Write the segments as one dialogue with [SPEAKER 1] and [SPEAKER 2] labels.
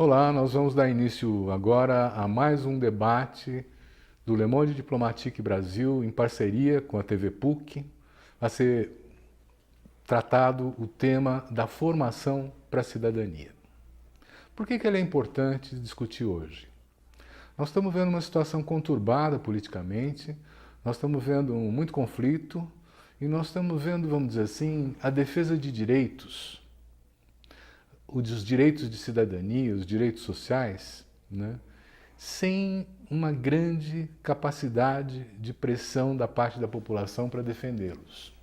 [SPEAKER 1] Olá, nós vamos dar início agora a mais um debate do Le Monde Diplomatique Brasil em parceria com a TV PUC. Vai ser tratado o tema da formação para a cidadania. Por que ele é importante discutir hoje? Nós estamos vendo uma situação conturbada politicamente, nós estamos vendo muito conflito e nós estamos vendo, vamos dizer assim, a defesa de direitos, os direitos de cidadania, os direitos sociais, né, sem uma grande capacidade de pressão da parte da população para defendê-los.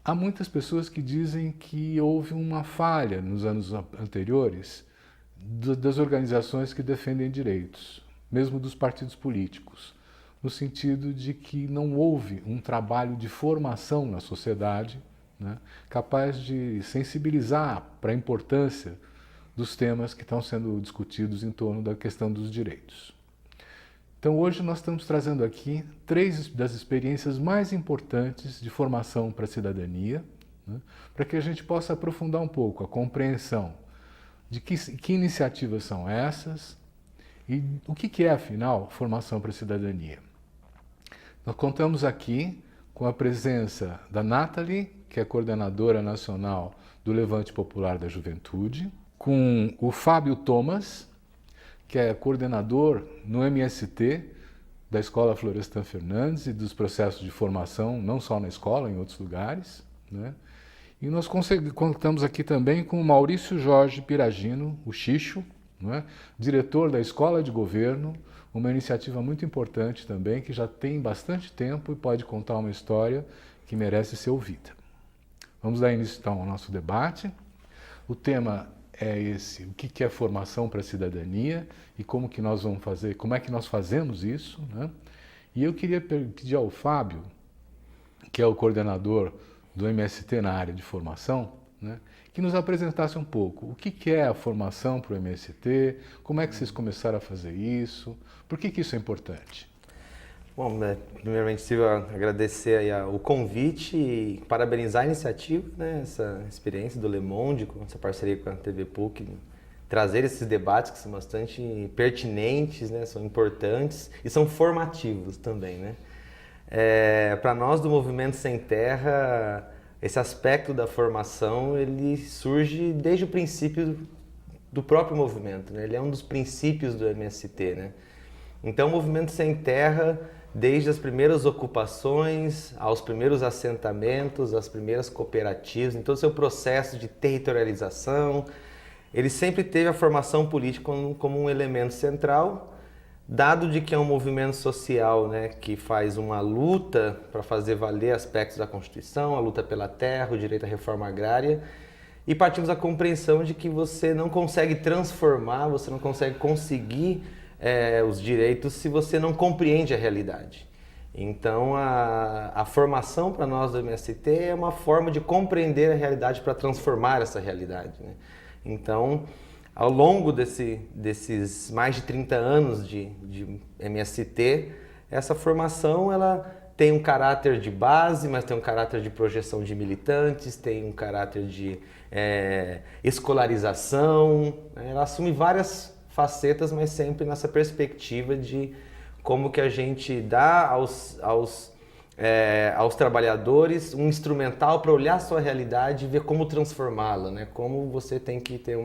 [SPEAKER 1] Há muitas pessoas que dizem que houve uma falha nos anos anteriores das organizações que defendem direitos, mesmo dos partidos políticos, no sentido de que não houve um trabalho de formação na sociedade, né, capaz de sensibilizar para a importância dos temas que estão sendo discutidos em torno da questão dos direitos. Então hoje nós estamos trazendo aqui 3 das experiências mais importantes de formação para a cidadania, né, para que a gente possa aprofundar um pouco a compreensão de que iniciativas são essas e o que é, afinal, formação para a cidadania. Nós contamos aqui com a presença da Nathalie, que é coordenadora nacional do Levante Popular da Juventude, com o Fábio Thomas, que é coordenador no MST da Escola Florestan Fernandes e dos processos de formação, não só na escola, em outros lugares, né? E nós contamos aqui também com o Maurício Jorge Piragino, o Xixo, né? Diretor da Escola de Governo, uma iniciativa muito importante também, que já tem bastante tempo e pode contar uma história que merece ser ouvida. Vamos dar início então ao nosso debate. O tema é esse: o que é formação para a cidadania e como que nós vamos fazer, como é que nós fazemos isso, né? E eu queria pedir ao Fábio, que é o coordenador do MST na área de formação, né, que nos apresentasse um pouco o que é a formação para o MST, como é que vocês começaram a fazer isso, por que isso é importante?
[SPEAKER 2] Bom, primeiramente, Silvio, agradecer aí o convite e parabenizar a iniciativa, né, essa experiência do Le Monde, com essa parceria com a TV PUC, trazer esses debates que são bastante pertinentes, né, são importantes e são formativos também, né? Para nós do Movimento Sem Terra, esse aspecto da formação, ele surge desde o princípio do próprio movimento, né? Ele é um dos princípios do MST, né? Então, o Movimento Sem Terra, desde as primeiras ocupações, aos primeiros assentamentos, às primeiras cooperativas, em todo o seu processo de territorialização, ele sempre teve a formação política como um elemento central, dado de que é um movimento social, né, que faz uma luta para fazer valer aspectos da Constituição, a luta pela terra, o direito à reforma agrária, e partimos da compreensão de que você não consegue transformar, você não consegue conseguir os direitos se você não compreende a realidade. Então, a formação para nós do MST é uma forma de compreender a realidade para transformar essa realidade, né? Então, ao longo desses mais de 30 anos de MST, essa formação ela tem um caráter de base, mas tem um caráter de projeção de militantes, tem um caráter de escolarização, né? Ela assume várias facetas, mas sempre nessa perspectiva de como que a gente dá aos trabalhadores um instrumental para olhar a sua realidade e ver como transformá-la, né? Como você tem que ter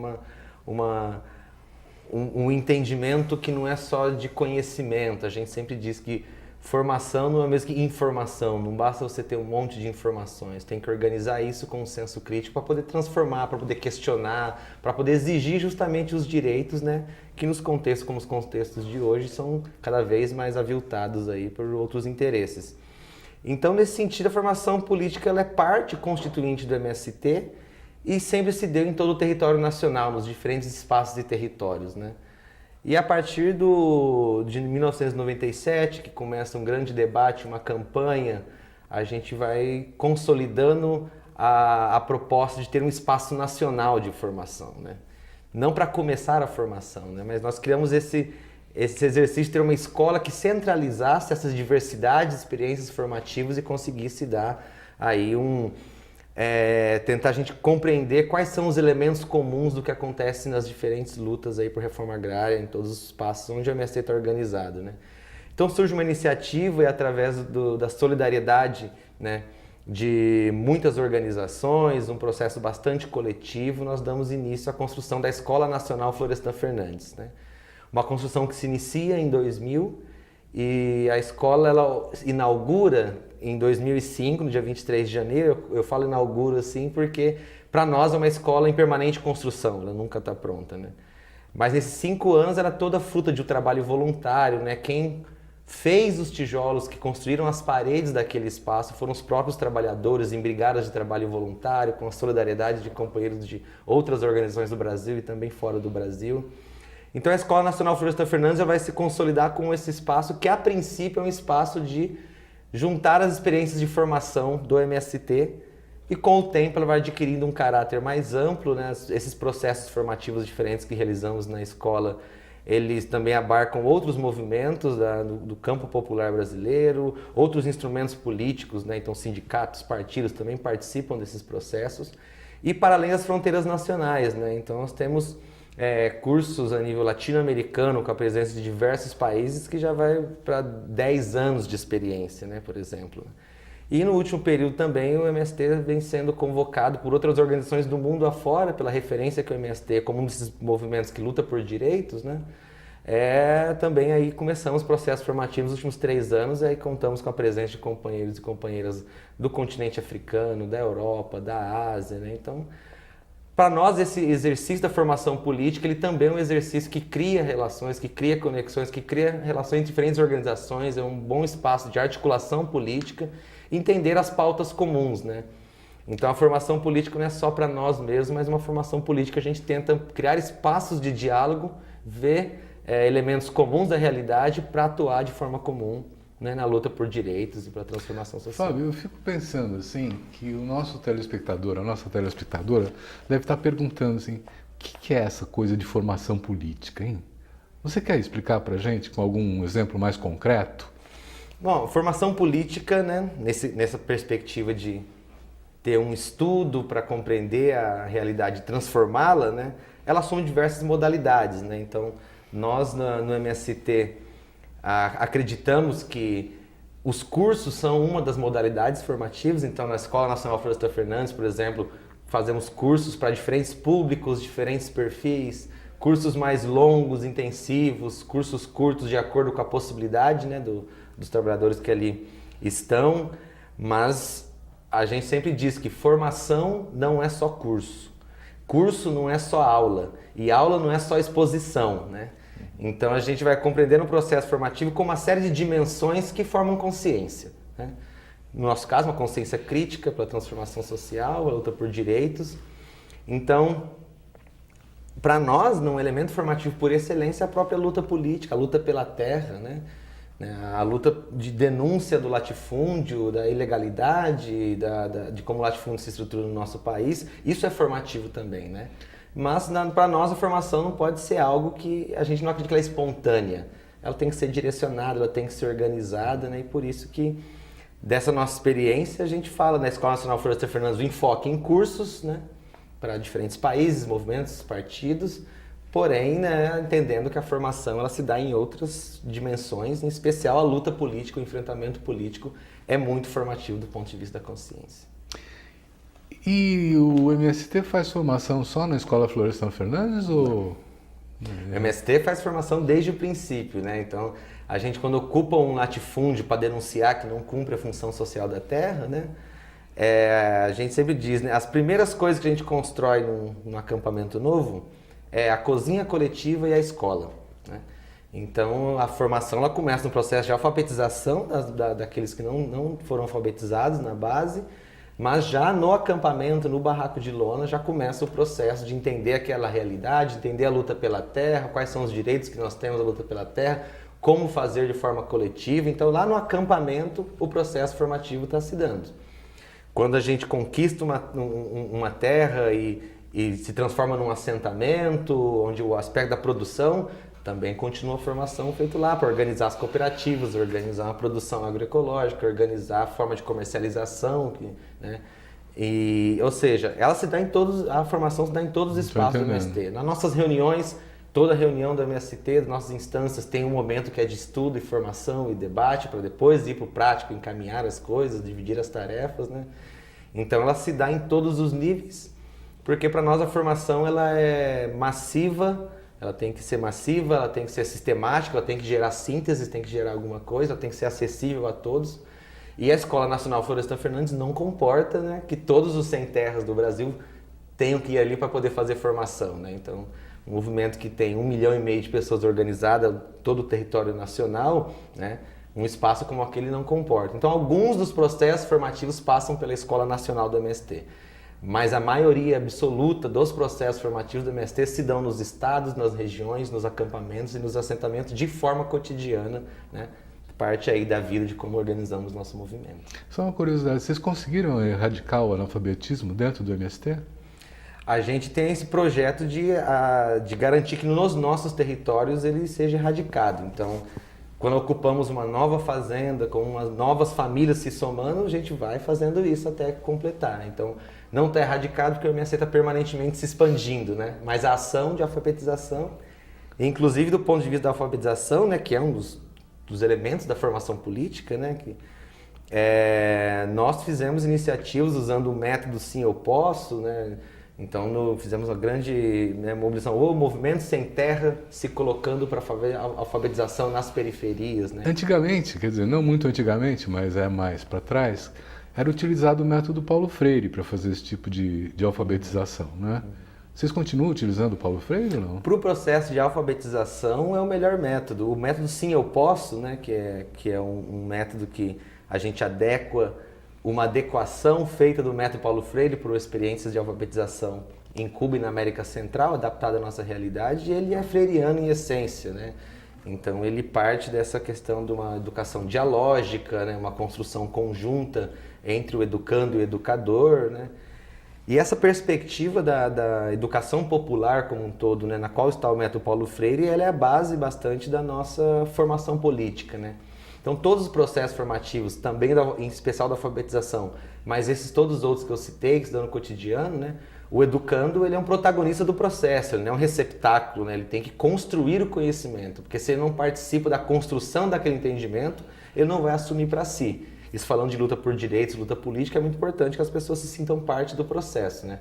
[SPEAKER 2] um entendimento que não é só de conhecimento. A gente sempre diz que formação não é mesmo que informação, não basta você ter um monte de informações, tem que organizar isso com um senso crítico para poder transformar, para poder questionar, para poder exigir justamente os direitos, né, que nos contextos como os contextos de hoje são cada vez mais aviltados aí por outros interesses. Então, nesse sentido, a formação política ela é parte constituinte do MST e sempre se deu em todo o território nacional, nos diferentes espaços e territórios, né? E a partir de 1997, que começa um grande debate, uma campanha, a gente vai consolidando a proposta de ter um espaço nacional de formação, né? Não para começar a formação, né? Mas nós criamos esse exercício de ter uma escola que centralizasse essas diversidades, experiências formativas e conseguisse dar aí tentar a gente compreender quais são os elementos comuns do que acontece nas diferentes lutas aí por reforma agrária, em todos os espaços onde o MST está organizado, né? Então surge uma iniciativa e através da solidariedade, né, de muitas organizações, um processo bastante coletivo, nós damos início à construção da Escola Nacional Florestan Fernandes, né? Uma construção que se inicia em 2000 e a escola ela inaugura em 2005, no dia 23 de janeiro. Eu falo inaugura assim porque para nós é uma escola em permanente construção, ela nunca está pronta, né? Mas nesses 5 anos era toda fruta de um trabalho voluntário, né? Quem fez os tijolos que construíram as paredes daquele espaço foram os próprios trabalhadores em brigadas de trabalho voluntário, com a solidariedade de companheiros de outras organizações do Brasil e também fora do Brasil. Então a Escola Nacional Florestan Fernandes já vai se consolidar com esse espaço que a princípio é um espaço de juntar as experiências de formação do MST e com o tempo ela vai adquirindo um caráter mais amplo, né? Esses processos formativos diferentes que realizamos na escola, eles também abarcam outros movimentos do campo popular brasileiro, outros instrumentos políticos, né? Então sindicatos, partidos também participam desses processos e para além das fronteiras nacionais, né? Então nós temos cursos a nível latino-americano com a presença de diversos países que já vai para 10 anos de experiência, né? Por exemplo. E no último período também o MST vem sendo convocado por outras organizações do mundo afora, pela referência que o MST, como um desses movimentos que luta por direitos, né? Também aí começamos processos formativos nos últimos 3 anos e aí contamos com a presença de companheiros e companheiras do continente africano, da Europa, da Ásia, né? Então, para nós esse exercício da formação política, ele também é um exercício que cria relações, que cria conexões, que cria relações entre diferentes organizações, é um bom espaço de articulação política, entender as pautas comuns, né? Então a formação política não é só para nós mesmos, mas uma formação política a gente tenta criar espaços de diálogo, ver elementos comuns da realidade para atuar de forma comum, né, na luta por direitos e pela transformação social.
[SPEAKER 1] Fábio, eu fico pensando assim, que o nosso telespectador, a nossa telespectadora, deve estar perguntando assim, o que é essa coisa de formação política, hein? Você quer explicar para a gente com algum exemplo mais concreto?
[SPEAKER 2] Bom, formação política, né, nessa perspectiva de ter um estudo para compreender a realidade e transformá-la, né, ela assume diversas modalidades, né? Então, nós no MST acreditamos que os cursos são uma das modalidades formativas. Então, na Escola Nacional Florestan Fernandes, por exemplo, fazemos cursos para diferentes públicos, diferentes perfis, cursos mais longos, intensivos, cursos curtos de acordo com a possibilidade, né, dos trabalhadores que ali estão, mas a gente sempre diz que formação não é só curso, curso não é só aula, e aula não é só exposição, né? Então a gente vai compreender no processo formativo com uma série de dimensões que formam consciência, né? No nosso caso, uma consciência crítica pela transformação social, a luta por direitos. Então, para nós, um elemento formativo por excelência é a própria luta política, a luta pela terra, né? A luta de denúncia do latifúndio, da ilegalidade, de como o latifúndio se estrutura no nosso país. Isso é formativo também, né? Mas para nós a formação não pode ser algo que a gente não acredita que ela é espontânea. Ela tem que ser direcionada, ela tem que ser organizada, né? E por isso que dessa nossa experiência a gente fala na Escola Nacional Florestan Fernandes o enfoque em cursos, né? Para diferentes países, movimentos, partidos, porém, né, entendendo que a formação ela se dá em outras dimensões, em especial a luta política, o enfrentamento político é muito formativo do ponto de vista da consciência.
[SPEAKER 1] E o MST faz formação só na Escola Florestan Fernandes ou...
[SPEAKER 2] O MST faz formação desde o princípio, né? Então, a gente quando ocupa um latifúndio para denunciar que não cumpre a função social da terra, né? A gente sempre diz, né? As primeiras coisas que a gente constrói num acampamento novo é a cozinha coletiva e a escola, né? Então, a formação ela começa no processo de alfabetização daqueles que não foram alfabetizados na base, mas já no acampamento, no barraco de lona, já começa o processo de entender aquela realidade, entender a luta pela terra, quais são os direitos que nós temos na luta pela terra, como fazer de forma coletiva. Então, lá no acampamento, o processo formativo está se dando. Quando a gente conquista uma terra e se transforma num assentamento, onde o aspecto da produção também continua a formação feita lá para organizar as cooperativas, organizar uma produção agroecológica, organizar a forma de comercialização, né? Ou seja, ela se dá em todos, a formação se dá em todos os espaços do MST. Nas nossas reuniões, toda reunião do MST, das nossas instâncias, tem um momento que é de estudo e formação e debate, para depois ir para o prático, encaminhar as coisas, dividir as tarefas, né? Então ela se dá em todos os níveis, porque para nós a formação ela é massiva, ela tem que ser massiva, ela tem que ser sistemática, ela tem que gerar síntese, tem que gerar alguma coisa, ela tem que ser acessível a todos. E a Escola Nacional Florestan Fernandes não comporta, né, que todos os sem terras do Brasil tenham que ir ali para poder fazer formação, né? Então, um movimento que tem 1,5 milhão de pessoas organizadas, todo o território nacional, né, um espaço como aquele não comporta. Então, alguns dos processos formativos passam pela Escola Nacional do MST, mas a maioria absoluta dos processos formativos do MST se dão nos estados, nas regiões, nos acampamentos e nos assentamentos de forma cotidiana, né? Parte aí da vida de como organizamos nosso movimento.
[SPEAKER 1] Só uma curiosidade, vocês conseguiram erradicar o analfabetismo dentro do MST?
[SPEAKER 2] A gente tem esse projeto de garantir que nos nossos territórios ele seja erradicado. Então, quando ocupamos uma nova fazenda, com umas novas famílias se somando, a gente vai fazendo isso até completar. Então, não está erradicado porque o MST está permanentemente se expandindo, né? Mas a ação de alfabetização, inclusive do ponto de vista da alfabetização, né, que é um dos elementos da formação política, né, que nós fizemos iniciativas usando o método Sim Eu Posso, né? Então fizemos uma grande, né, mobilização, o movimento sem terra se colocando para fazer a alfabetização nas periferias, né?
[SPEAKER 1] Antigamente, quer dizer, não muito antigamente, mas é mais para trás, era utilizado o método Paulo Freire para fazer esse tipo de alfabetização, né? Vocês continuam utilizando o Paulo Freire ou não?
[SPEAKER 2] Para o processo de alfabetização é o melhor método. O método Sim Eu Posso, né, que é um método que a gente adequa, uma adequação feita do método Paulo Freire para experiências de alfabetização em Cuba e na América Central, adaptada à nossa realidade, e ele é freiriano em essência, né? Então ele parte dessa questão de uma educação dialógica, né, uma construção conjunta entre o educando e o educador, né? E essa perspectiva da educação popular como um todo, né, na qual está o método Paulo Freire, ela é a base bastante da nossa formação política, né? Então todos os processos formativos, também em especial da alfabetização, mas esses todos os outros que eu citei, que se dão no cotidiano, né, o educando ele é um protagonista do processo, ele não é um receptáculo, né, ele tem que construir o conhecimento, porque se ele não participa da construção daquele entendimento, ele não vai assumir para si. Isso falando de luta por direitos, luta política, é muito importante que as pessoas se sintam parte do processo, né?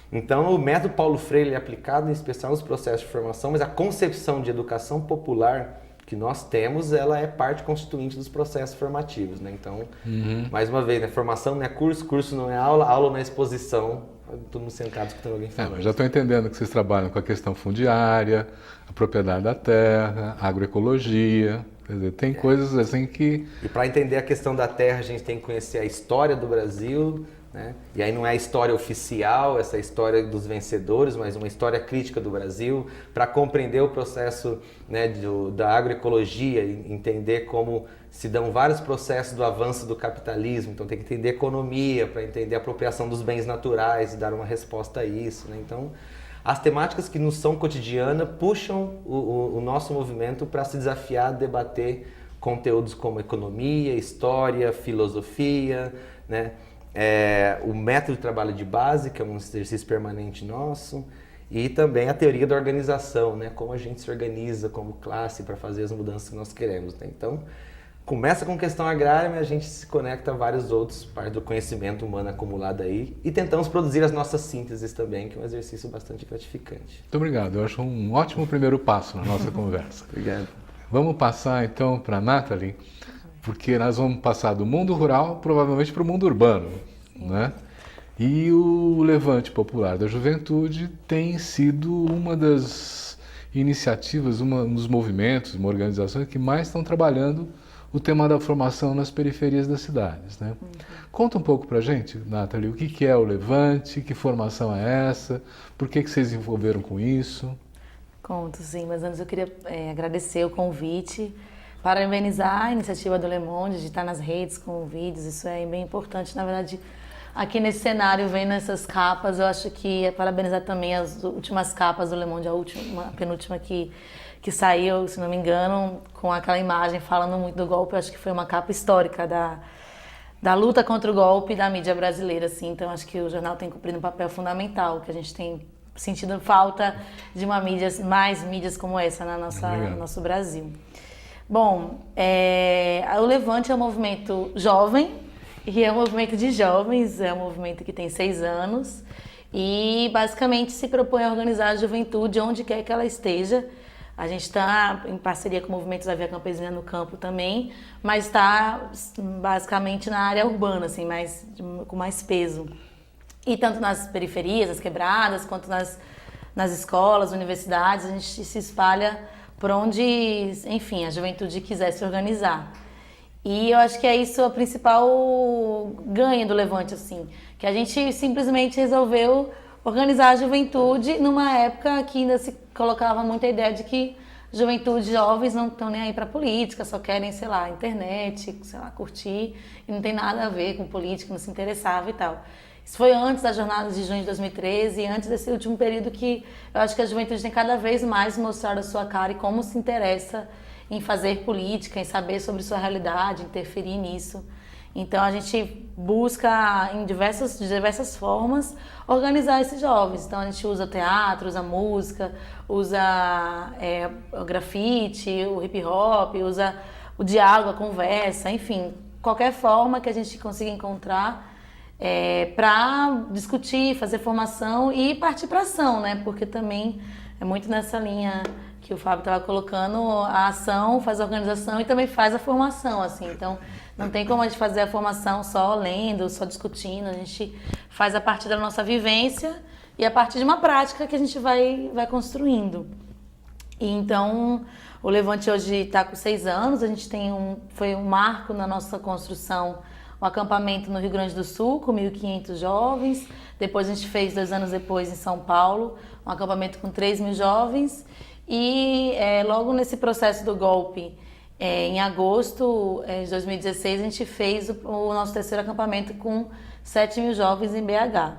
[SPEAKER 2] Então, o método Paulo Freire é aplicado em especial nos processos de formação, mas a concepção de educação popular que nós temos, ela é parte constituinte dos processos formativos, né? Então, mais uma vez, né? Formação não é curso, curso não é aula, aula não é exposição. Todo mundo sentado escutando alguém falando.
[SPEAKER 1] Já estou entendendo que vocês trabalham com a questão fundiária, a propriedade da terra, a agroecologia. Quer dizer, tem coisas assim que...
[SPEAKER 2] E para entender a questão da terra, a gente tem que conhecer a história do Brasil, né? E aí não é a história oficial, essa história dos vencedores, mas uma história crítica do Brasil, para compreender o processo, né, da agroecologia, entender como se dão vários processos do avanço do capitalismo. Então tem que entender economia, para entender a apropriação dos bens naturais e dar uma resposta a isso, né? Então, as temáticas que nos são cotidianas puxam o nosso movimento para se desafiar a debater conteúdos como economia, história, filosofia, né? O método de trabalho de base, que é um exercício permanente nosso, e também a teoria da organização, né? Como a gente se organiza como classe para fazer as mudanças que nós queremos, né? Então, começa com questão agrária, mas a gente se conecta a vários outros partes do conhecimento humano acumulado aí e tentamos produzir as nossas sínteses também, que é um exercício bastante gratificante.
[SPEAKER 1] Muito obrigado, eu acho um ótimo primeiro passo na nossa conversa.
[SPEAKER 2] Obrigado.
[SPEAKER 1] Vamos passar então para a Nathalie, porque nós vamos passar do mundo rural provavelmente para o mundo urbano, né? E o Levante Popular da Juventude tem sido uma das iniciativas, um dos movimentos, uma organização que mais estão trabalhando o tema da formação nas periferias das cidades, né? Conta um pouco pra gente, Nathalie, o que é o Levante, que formação é essa, por que vocês se envolveram com isso?
[SPEAKER 3] Conto, sim, mas antes eu queria agradecer o convite, parabenizar a iniciativa do Le Monde de estar nas redes com vídeos, isso é bem importante, na verdade, aqui nesse cenário, vendo essas capas, eu acho que é parabenizar também as últimas capas do Le Monde, a penúltima que saiu, se não me engano, com aquela imagem falando muito do golpe. Eu acho que foi uma capa histórica da luta contra o golpe da mídia brasileira, assim. Então acho que o jornal tem cumprido um papel fundamental, que a gente tem sentido falta de mais mídias como essa no nosso Brasil. Bom, o Levante é um movimento jovem, e é um movimento de jovens, é um movimento que tem 6 anos, e basicamente se propõe a organizar a juventude onde quer que ela esteja. A gente está em parceria com movimentos da Via Campesina no campo também, mas está basicamente na área urbana, assim, com mais peso. E tanto nas periferias, nas quebradas, quanto nas escolas, universidades, a gente se espalha por onde, enfim, a juventude quiser se organizar. E eu acho que é isso o principal ganho do Levante, assim, que a gente simplesmente resolveu organizar a juventude numa época que ainda se colocava muita ideia de que juventude, jovens não estão nem aí para política, só querem, sei lá, internet, sei lá, curtir, e não tem nada a ver com política, não se interessava e tal. Isso foi antes das jornadas de junho de 2013 e antes desse último período que eu acho que a juventude tem cada vez mais mostrado a sua cara e como se interessa em fazer política, em saber sobre sua realidade, interferir nisso. Então a gente busca de diversas formas organizar esses jovens. Então a gente usa teatro, usa música, usa o grafite, o hip hop, usa o diálogo, a conversa, enfim, qualquer forma que a gente consiga encontrar para discutir, fazer formação e partir para ação, né? Porque também é muito nessa linha que o Fábio estava colocando, a ação faz a organização e também faz a formação, assim. Então, não tem como a gente fazer a formação só lendo, só discutindo. A gente faz a partir da nossa vivência e a partir de uma prática que a gente vai construindo. E então, o Levante hoje está com 6 anos. A gente foi um marco na nossa construção, um acampamento no Rio Grande do Sul com 1.500 jovens. Depois a gente fez, 2 anos depois, em São Paulo, um acampamento com 3.000 jovens. E logo nesse processo do golpe, em agosto de 2016, a gente fez o nosso 3º acampamento com 7.000 jovens em BH.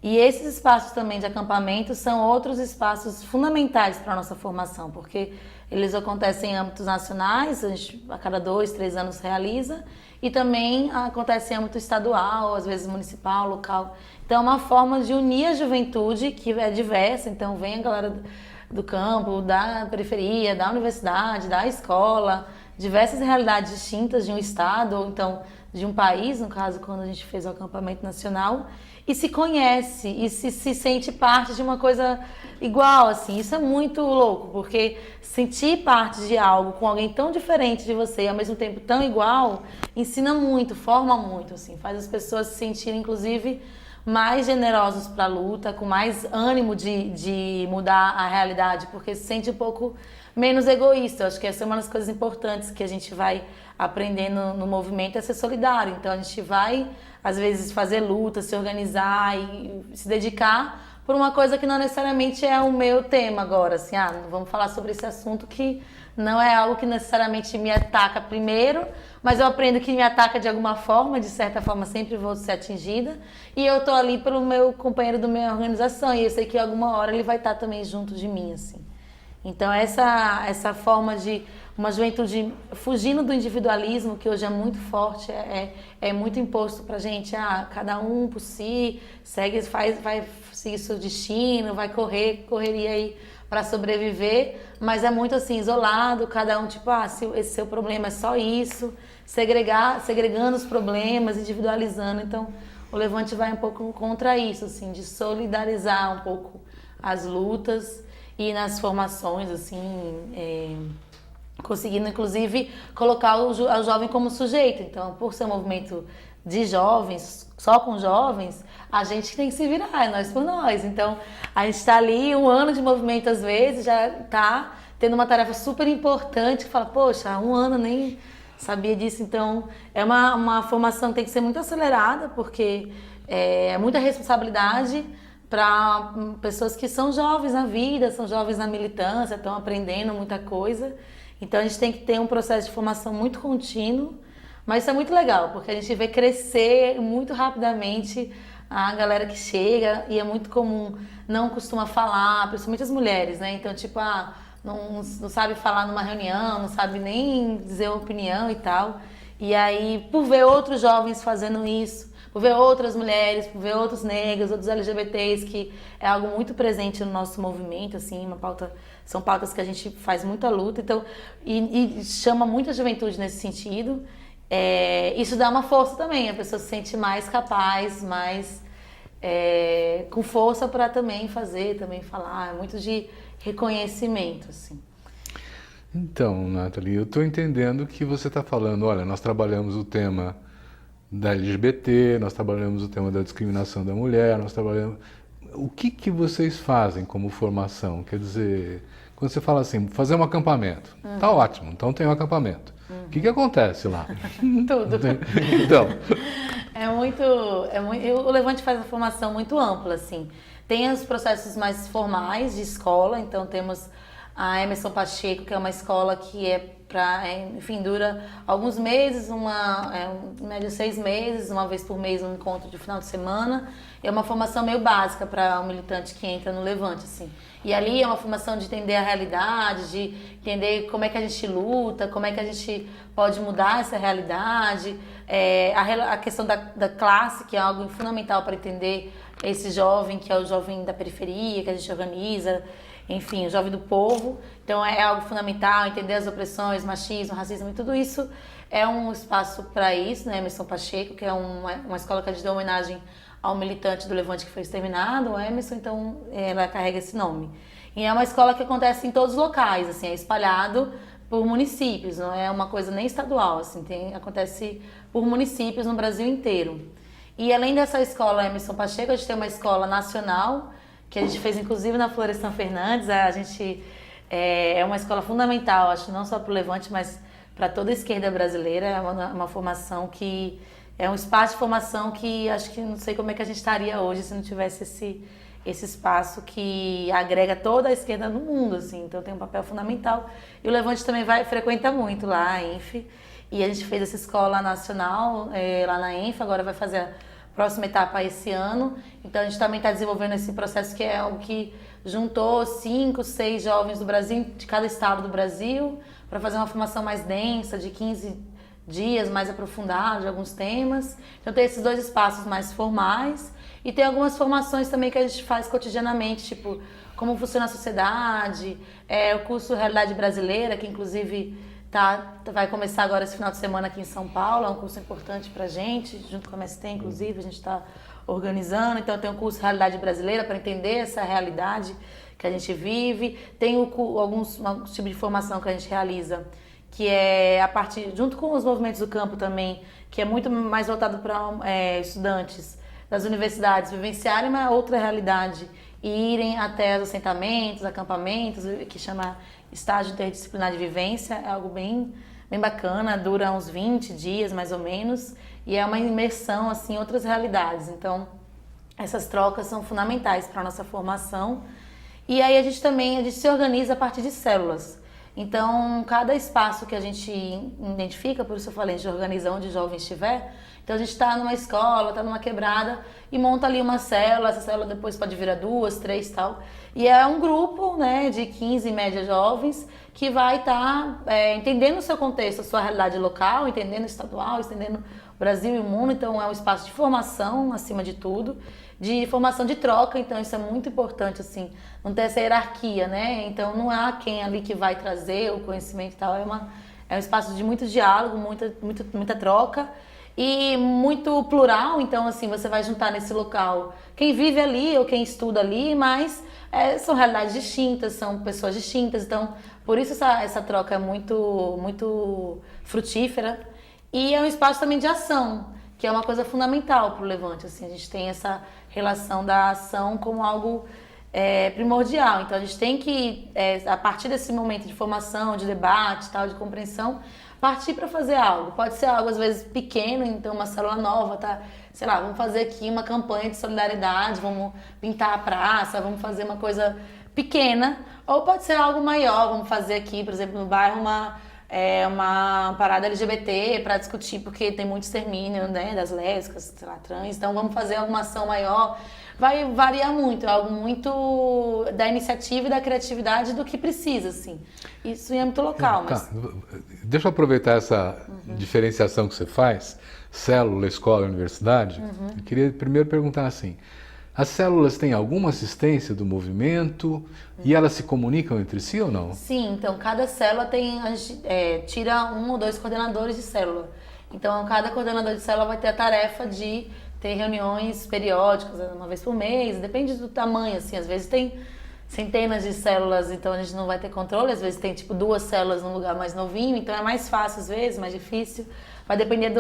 [SPEAKER 3] E esses espaços também de acampamento são outros espaços fundamentais para a nossa formação, porque eles acontecem em âmbitos nacionais, a gente a cada 2, 3 anos realiza, e também acontece em âmbito estadual, às vezes municipal, local. Então é uma forma de unir a juventude, que é diversa, então vem a galera do campo, da periferia, da universidade, da escola, diversas realidades distintas de um estado, ou então de um país, no caso, quando a gente fez o acampamento nacional, e se conhece, e se sente parte de uma coisa igual, assim. Isso é muito louco, porque sentir parte de algo com alguém tão diferente de você e ao mesmo tempo tão igual, ensina muito, forma muito, assim, faz as pessoas se sentirem, inclusive, mais generosos para a luta, com mais ânimo de mudar a realidade, porque se sente um pouco menos egoísta. Eu acho que essa é uma das coisas importantes que a gente vai aprendendo no movimento, é ser solidário. Então a gente vai, às vezes, fazer luta, se organizar e se dedicar por uma coisa que não necessariamente é o meu tema agora, assim, vamos falar sobre esse assunto que não é algo que necessariamente me ataca primeiro, mas eu aprendo que me ataca de alguma forma, de certa forma sempre vou ser atingida, e eu tô ali pelo meu companheiro da minha organização, e eu sei que alguma hora ele vai estar também junto de mim, assim. Então essa forma de uma juventude fugindo do individualismo, que hoje é muito forte, é muito imposto pra gente, cada um por si, vai seguir seu destino, vai correria aí para sobreviver, mas é muito assim, isolado, cada um tipo, se esse seu problema é só isso, segregando os problemas, individualizando. Então o Levante vai um pouco contra isso, assim, de solidarizar um pouco as lutas e nas formações, assim, conseguindo inclusive colocar o jovem como sujeito. Então, por ser um movimento de jovens, só com jovens, a gente tem que se virar, é nós por nós. Então, a gente está ali 1 ano de movimento, às vezes, já está tendo uma tarefa super importante, que fala, poxa, 1 ano nem sabia disso. Então, é uma formação que tem que ser muito acelerada, porque é muita responsabilidade para pessoas que são jovens na vida, são jovens na militância, estão aprendendo muita coisa. Então, a gente tem que ter um processo de formação muito contínuo, mas isso é muito legal, porque a gente vê crescer muito rapidamente a galera que chega, e é muito comum, não costuma falar, principalmente as mulheres, né? Então, tipo, não sabe falar numa reunião, não sabe nem dizer uma opinião e tal. E aí, por ver outros jovens fazendo isso, por ver outras mulheres, por ver outros negros, outros LGBTs, que é algo muito presente no nosso movimento, assim, são pautas que a gente faz muita luta, então, e chama muita juventude nesse sentido. Isso dá uma força também, a pessoa se sente mais capaz, mais com força para também fazer, também falar, é muito de reconhecimento, assim.
[SPEAKER 1] Então, Nathalie, eu estou entendendo que você está falando, olha, nós trabalhamos o tema da LGBT, nós trabalhamos o tema da discriminação da mulher, nós trabalhamos... O que vocês fazem como formação? Quer dizer, quando você fala assim, fazer um acampamento, tá ótimo, então tem um acampamento. O que acontece lá?
[SPEAKER 3] Tudo.
[SPEAKER 1] Então...
[SPEAKER 3] O Levante faz uma formação muito ampla, assim. Tem os processos mais formais de escola, então temos a Emerson Pacheco, que é uma escola que enfim, dura alguns meses, em média 6 meses, uma vez por mês um encontro de final de semana. É uma formação meio básica para um militante que entra no Levante, assim. E ali é uma formação de entender a realidade, de entender como é que a gente luta, como é que a gente pode mudar essa realidade, a questão da classe, que é algo fundamental para entender esse jovem, que é o jovem da periferia, que a gente organiza, enfim, o jovem do povo. Então é algo fundamental, entender as opressões, machismo, racismo, e tudo isso é um espaço para isso, né? Emerson Pacheco, que é uma escola que a gente deu homenagem ao militante do Levante que foi exterminado, o Emerson, então ela carrega esse nome. E é uma escola que acontece em todos os locais, assim, é espalhado por municípios, não é uma coisa nem estadual, assim, acontece por municípios no Brasil inteiro. E além dessa escola Emerson Pacheco, a gente tem uma escola nacional, que a gente fez inclusive na Florestan Fernandes. A gente é uma escola fundamental, acho, não só para o Levante, mas para toda a esquerda brasileira. É uma formação que é um espaço de formação que acho que não sei como é que a gente estaria hoje se não tivesse esse espaço que agrega toda a esquerda no mundo, assim. Então tem um papel fundamental. E o Levante também frequenta muito lá, a ENF. E a gente fez essa escola nacional lá na ENF, agora vai fazer a próxima etapa esse ano. Então a gente também está desenvolvendo esse processo, que é algo que juntou 5, 6 jovens do Brasil, de cada estado do Brasil, para fazer uma formação mais densa, de 15 dias, mais aprofundada de alguns temas. Então tem esses 2 espaços mais formais e tem algumas formações também que a gente faz cotidianamente, tipo como funciona a sociedade, o curso Realidade Brasileira, que inclusive vai começar agora esse final de semana aqui em São Paulo. É um curso importante pra gente, junto com a MST, inclusive, a gente está organizando. Então tem o curso Realidade Brasileira para entender essa realidade que a gente vive. Tem alguns tipos de formação que a gente realiza, que é junto com os movimentos do campo também, que é muito mais voltado para estudantes das universidades vivenciarem uma outra realidade e irem até os assentamentos, acampamentos, que chama estágio interdisciplinar de vivência. É algo bem bacana, dura uns 20 dias mais ou menos, e é uma imersão assim, em outras realidades. Então essas trocas são fundamentais para a nossa formação. E aí a gente se organiza a partir de células. Então, cada espaço que a gente identifica, por isso eu falei, a gente organiza onde o jovem estiver. Então, a gente está numa escola, está numa quebrada e monta ali uma célula. Essa célula depois pode virar 2, 3 e tal. E é um grupo, né, de 15 em média jovens que vai estar entendendo o seu contexto, a sua realidade local, entendendo o estadual, entendendo o Brasil e o mundo. Então, é um espaço de formação, acima de tudo, de formação de troca. Então isso é muito importante, assim, não ter essa hierarquia, né? Então não há quem ali que vai trazer o conhecimento e tal. É um espaço de muito diálogo, muita troca e muito plural. Então, assim, você vai juntar nesse local quem vive ali ou quem estuda ali, mas são realidades distintas, são pessoas distintas. Então, por isso essa troca é muito frutífera. E é um espaço também de ação, que é uma coisa fundamental para o Levante. Assim, a gente tem essa relação da ação como algo primordial. Então a gente tem que, a partir desse momento de formação, de debate, tal, de compreensão, partir para fazer algo. Pode ser algo às vezes pequeno, então uma célula nova, tá? Sei lá, vamos fazer aqui uma campanha de solidariedade, vamos pintar a praça, vamos fazer uma coisa pequena. Ou pode ser algo maior, vamos fazer aqui, por exemplo, no bairro uma parada LGBT para discutir, porque tem muito extermínio, né, das lésbicas, sei lá, trans, então vamos fazer alguma ação maior. Vai variar muito, é algo muito da iniciativa e da criatividade do que precisa, assim. Isso é muito local, mas...
[SPEAKER 1] Deixa eu aproveitar essa diferenciação que você faz, célula, escola, universidade. Eu queria primeiro perguntar assim, as células têm alguma assistência do movimento e elas se comunicam entre si ou não?
[SPEAKER 3] Sim, então cada célula tem, a gente tira 1 ou 2 coordenadores de célula. Então cada coordenador de célula vai ter a tarefa de ter reuniões periódicas, uma vez por mês, depende do tamanho, assim, às vezes tem centenas de células, então a gente não vai ter controle, às vezes tem tipo 2 células num lugar mais novinho, então é mais fácil às vezes, mais difícil, vai depender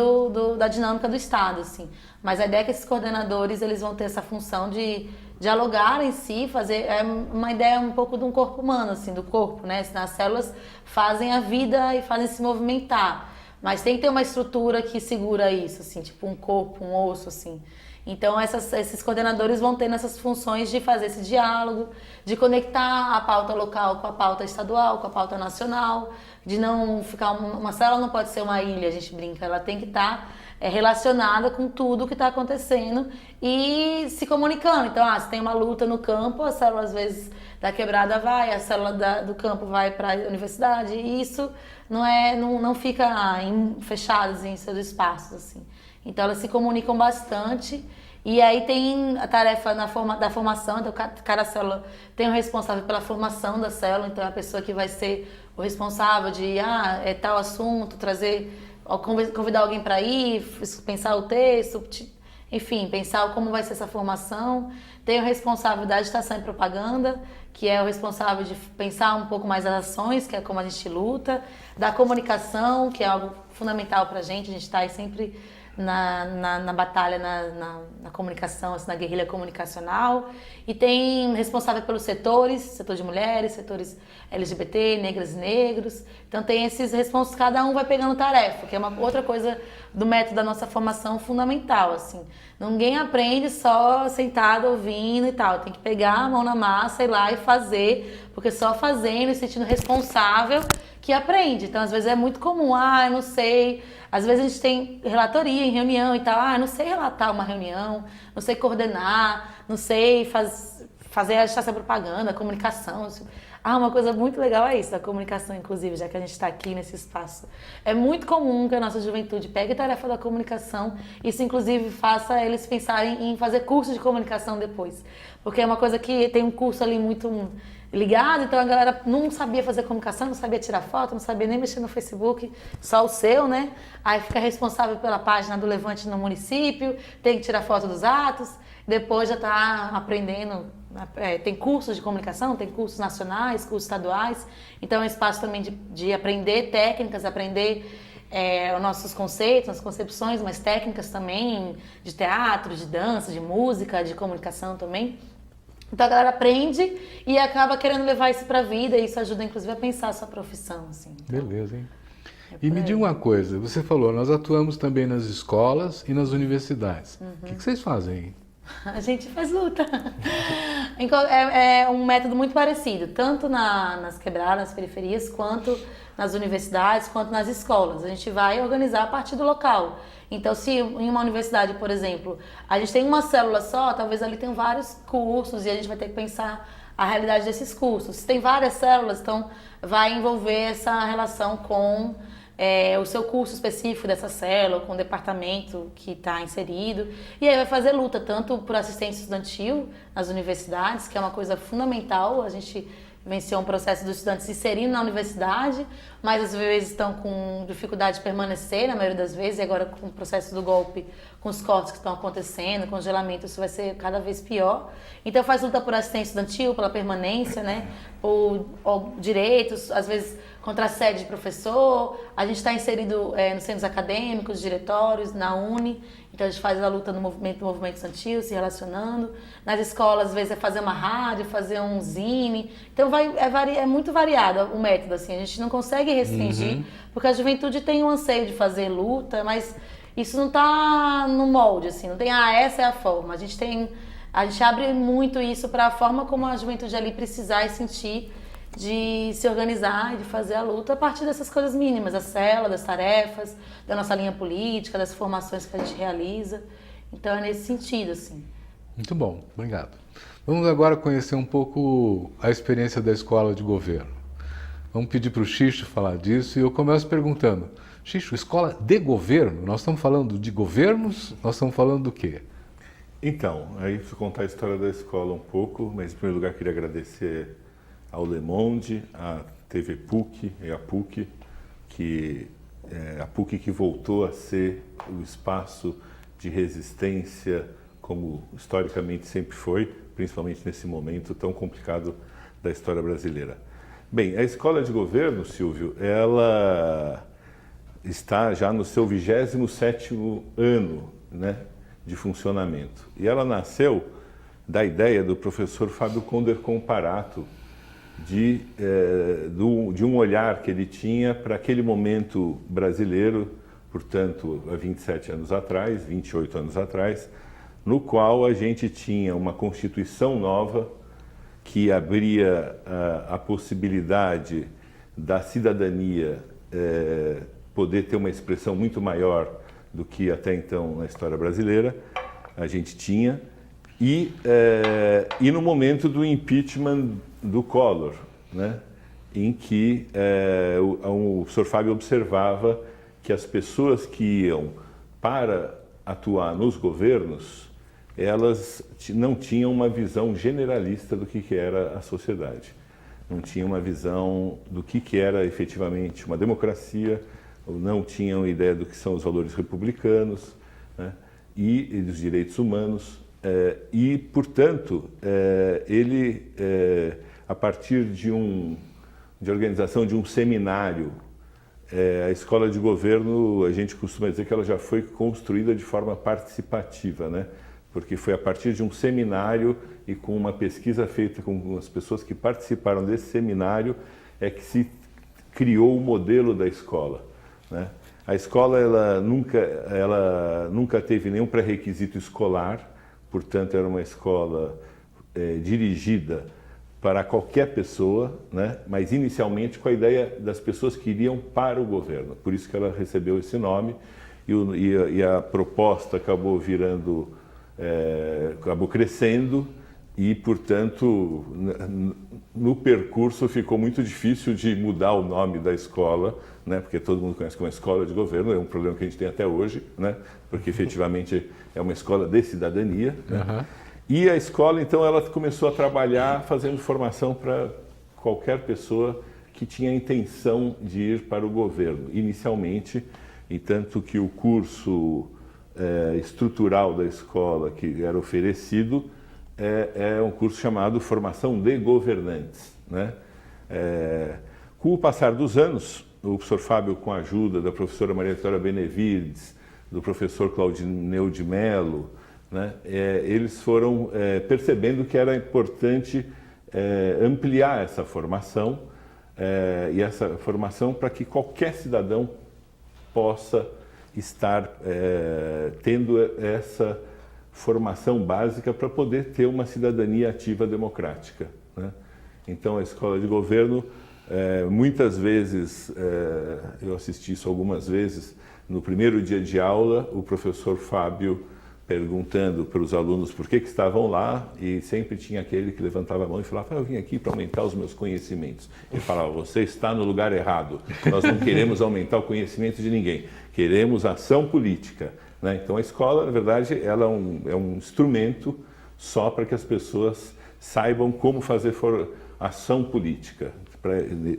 [SPEAKER 3] da dinâmica do estado, assim. Mas a ideia é que esses coordenadores, eles vão ter essa função de dialogar em si, fazer, é uma ideia um pouco de um corpo humano, assim, do corpo, né, as células fazem a vida e fazem se movimentar, mas tem que ter uma estrutura que segura isso, assim, tipo um corpo, um osso, assim. Então, esses coordenadores vão ter nessas funções de fazer esse diálogo, de conectar a pauta local com a pauta estadual, com a pauta nacional, de não ficar... Uma célula não pode ser uma ilha, a gente brinca, ela tem que estar relacionada com tudo que está acontecendo e se comunicando. Então, se tem uma luta no campo, a célula, às vezes, da quebrada vai, a célula do campo vai para a universidade, e isso não fica fechados em seus espaços, assim. Então elas se comunicam bastante e aí tem a tarefa da formação, então cada célula tem o responsável pela formação da célula, então é a pessoa que vai ser o responsável de tal assunto, convidar alguém para ir, pensar o texto, enfim, pensar como vai ser essa formação. Tem o responsável da agitação e propaganda, que é o responsável de pensar um pouco mais as ações, que é como a gente luta, da comunicação, que é algo fundamental para a gente está aí sempre na batalha, na comunicação, assim, na guerrilha comunicacional. E tem responsável pelos setores, setor de mulheres, setores LGBT, negras e negros. Então tem esses responsáveis, cada um vai pegando tarefa, que é uma outra coisa do método da nossa formação fundamental, assim. Ninguém aprende só sentado, ouvindo e tal. Tem que pegar a mão na massa, ir lá e fazer, porque só fazendo e sentindo responsável que aprende. Então, às vezes é muito comum, eu não sei. Às vezes a gente tem relatoria em reunião e tal, eu não sei relatar uma reunião, não sei coordenar, não sei fazer a agitação propaganda, comunicação. Uma coisa muito legal é isso, a comunicação, inclusive, já que a gente está aqui nesse espaço. É muito comum que a nossa juventude pegue a tarefa da comunicação, isso inclusive faça eles pensarem em fazer curso de comunicação depois. Porque é uma coisa que tem um curso ali muito ligado, então a galera não sabia fazer comunicação, não sabia tirar foto, não sabia nem mexer no Facebook, só o seu, né? Aí fica responsável pela página do Levante no município, tem que tirar foto dos atos, depois já está aprendendo, tem cursos de comunicação, tem cursos nacionais, cursos estaduais, então é um espaço também de aprender técnicas, aprender os nossos conceitos, as concepções, mas técnicas também de teatro, de dança, de música, de comunicação também. Então a galera aprende e acaba querendo levar isso para a vida, e isso ajuda inclusive a pensar a sua profissão, assim. Então,
[SPEAKER 1] beleza, hein? E me diga uma coisa, você falou, nós atuamos também nas escolas e nas universidades. O que vocês fazem?
[SPEAKER 3] A gente faz luta. É um método muito parecido, tanto nas quebradas, nas periferias, quanto nas universidades, quanto nas escolas. A gente vai organizar a partir do local. Então, se em uma universidade, por exemplo, a gente tem uma célula só, talvez ali tenham vários cursos e a gente vai ter que pensar a realidade desses cursos. Se tem várias células, então vai envolver essa relação com o seu curso específico dessa célula, com o departamento que está inserido. E aí vai fazer luta, tanto por assistência estudantil nas universidades, que é uma coisa fundamental. A gente venceu um processo dos estudantes se inserindo na universidade, mas às vezes estão com dificuldade de permanecer, na maioria das vezes, e agora com o processo do golpe, com os cortes que estão acontecendo, congelamento, isso vai ser cada vez pior. Então faz luta por assistência estudantil, pela permanência, né? Por direitos, às vezes contra a sede de professor, a gente está inserido nos centros acadêmicos, diretórios, na Uni, então a gente faz a luta no movimento estudantil, se relacionando. Nas escolas, às vezes, é fazer uma rádio, fazer um zine. Então é muito variado o método, assim, a gente não consegue restringir, porque a juventude tem um anseio de fazer luta, mas isso não está no molde, assim, não tem, essa é a forma. A gente abre muito isso para a forma como a juventude ali precisar e sentir de se organizar e de fazer a luta a partir dessas coisas mínimas, da célula, das tarefas, da nossa linha política, das formações que a gente realiza. Então é nesse sentido, assim.
[SPEAKER 1] Muito bom, obrigado. Vamos agora conhecer um pouco a experiência da escola de governo. Vamos pedir para o Xixo falar disso e eu começo perguntando, Xixo, escola de governo? Nós estamos falando de governos? Nós estamos falando do quê?
[SPEAKER 4] Então, aí preciso contar a história da escola um pouco, mas em primeiro lugar queria agradecer ao Le Monde, à TV PUC e à PUC, a PUC que voltou a ser o espaço de resistência como historicamente sempre foi, principalmente nesse momento tão complicado da história brasileira. Bem, a escola de governo, Silvio, ela está já no seu 27º ano, né, de funcionamento. E ela nasceu da ideia do professor Fábio Conder Comparato, de um olhar que ele tinha para aquele momento brasileiro, portanto, há 27 anos atrás, 28 anos atrás, no qual a gente tinha uma Constituição nova que abria a possibilidade da cidadania poder ter uma expressão muito maior do que até então na história brasileira a gente tinha, e no momento do impeachment do Collor, né, em que o professor Fábio observava que as pessoas que iam para atuar nos governos, elas não tinham uma visão generalista do que era a sociedade. Não tinham uma visão do que era efetivamente uma democracia, ou não tinham ideia do que são os valores republicanos, né, e dos direitos humanos. E, portanto, ele, a partir de organização de um seminário, a escola de governo, a gente costuma dizer que ela já foi construída de forma participativa, né? Porque foi a partir de um seminário e com uma pesquisa feita com as pessoas que participaram desse seminário que se criou o modelo da escola, né? A escola ela nunca teve nenhum pré-requisito escolar, portanto era uma escola dirigida para qualquer pessoa, né? Mas inicialmente com a ideia das pessoas que iriam para o governo. Por isso que ela recebeu esse nome e a proposta acabou acabou crescendo e, portanto, no percurso ficou muito difícil de mudar o nome da escola, né? Porque todo mundo conhece como escola de governo, é um problema que a gente tem até hoje, né? Porque efetivamente é uma escola de cidadania, né? Uhum. E a escola, então, ela começou a trabalhar fazendo formação para qualquer pessoa que tinha a intenção de ir para o governo, inicialmente, e tanto que o curso estrutural da escola que era oferecido é um curso chamado Formação de Governantes, né? Com o passar dos anos, o professor Fábio, com a ajuda da professora Maria Vitória Benevides, do professor Claudineu de Mello, né, eles foram percebendo que era importante ampliar essa formação para que qualquer cidadão possa estar tendo essa formação básica para poder ter uma cidadania ativa democrática, né? Então a escola de governo, muitas vezes, eu assisti isso algumas vezes, no primeiro dia de aula, o professor Fábio perguntando para os alunos por que estavam lá, e sempre tinha aquele que levantava a mão e falava: eu vim aqui para aumentar os meus conhecimentos. Ele falava: você está no lugar errado, nós não queremos aumentar o conhecimento de ninguém, queremos ação política, né? Então a escola, na verdade, ela é um instrumento só para que as pessoas saibam como fazer ação política,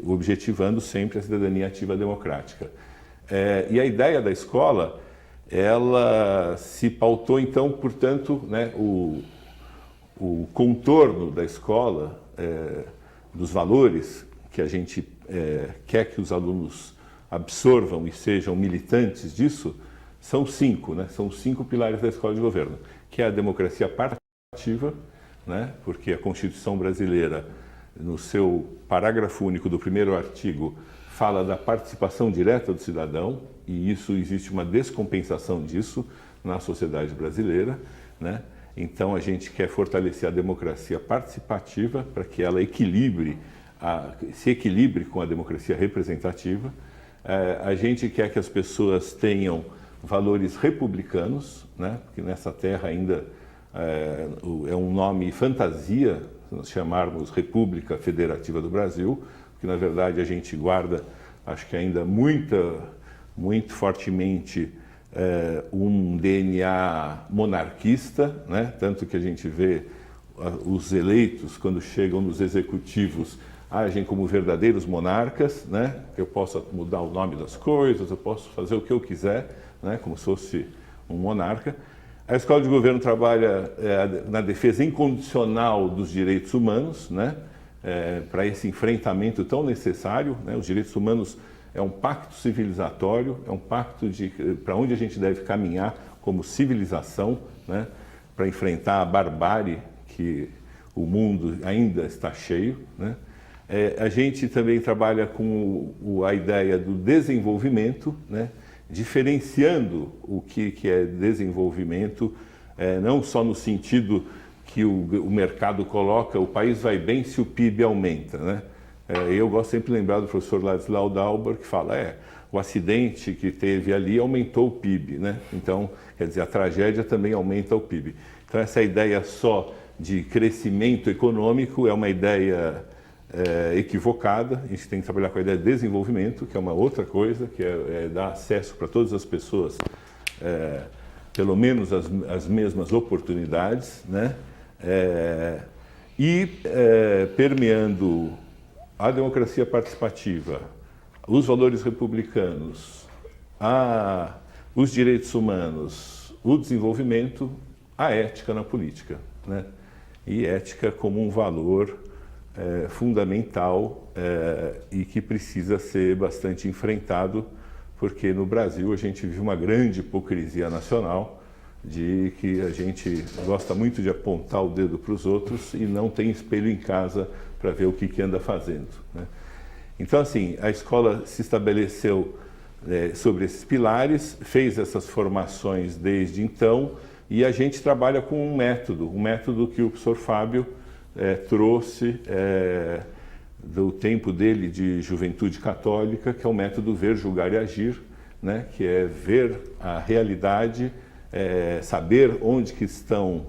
[SPEAKER 4] objetivando sempre a cidadania ativa democrática. E a ideia da escola, ela se pautou, então, portanto, né, o contorno da escola, dos valores que a gente quer que os alunos absorvam e sejam militantes disso, são 5, né? São 5 pilares da escola de governo, que é a democracia participativa, né? Porque a Constituição brasileira, no seu parágrafo único do primeiro artigo, fala da participação direta do cidadão, e isso existe uma descompensação disso na sociedade brasileira, né? Então a gente quer fortalecer a democracia participativa para que ela equilibre se equilibre com a democracia representativa. A gente quer que as pessoas tenham valores republicanos, né? Porque nessa terra ainda é um nome fantasia, se nós chamarmos República Federativa do Brasil, porque na verdade a gente guarda, acho que ainda muito fortemente, um DNA monarquista, né? Tanto que a gente vê os eleitos, quando chegam nos executivos, agem como verdadeiros monarcas, né? Eu posso mudar o nome das coisas, eu posso fazer o que eu quiser, né? Como se fosse um monarca. A Escola de Governo trabalha na defesa incondicional dos direitos humanos, né? Para esse enfrentamento tão necessário, né? Os direitos humanos é um pacto civilizatório, é um pacto para onde a gente deve caminhar como civilização, né? Para enfrentar a barbárie que o mundo ainda está cheio, né? A gente também trabalha com a ideia do desenvolvimento, né? Diferenciando o que é desenvolvimento, não só no sentido que o mercado coloca, o país vai bem se o PIB aumenta, né? Eu gosto sempre de lembrar do professor Ladislau Dauber, que fala, o acidente que teve ali aumentou o PIB, né? Então, quer dizer, a tragédia também aumenta o PIB. Então, essa ideia só de crescimento econômico é uma ideia equivocada. A gente tem que trabalhar com a ideia de desenvolvimento, que é uma outra coisa, que é dar acesso para todas as pessoas, pelo menos as mesmas oportunidades, né? Permeando a democracia participativa, os valores republicanos, os direitos humanos, o desenvolvimento, a ética na política, né? E ética como um valor fundamental e que precisa ser bastante enfrentado, porque no Brasil a gente vive uma grande hipocrisia nacional de que a gente gosta muito de apontar o dedo para os outros e não tem espelho em casa para ver o que anda fazendo, né? Então, assim, a escola se estabeleceu sobre esses pilares, fez essas formações desde então, e a gente trabalha com um método que o professor Fábio trouxe do tempo dele de juventude católica, que é o método Ver, Julgar e Agir, né? Que é ver a realidade, saber onde que estão,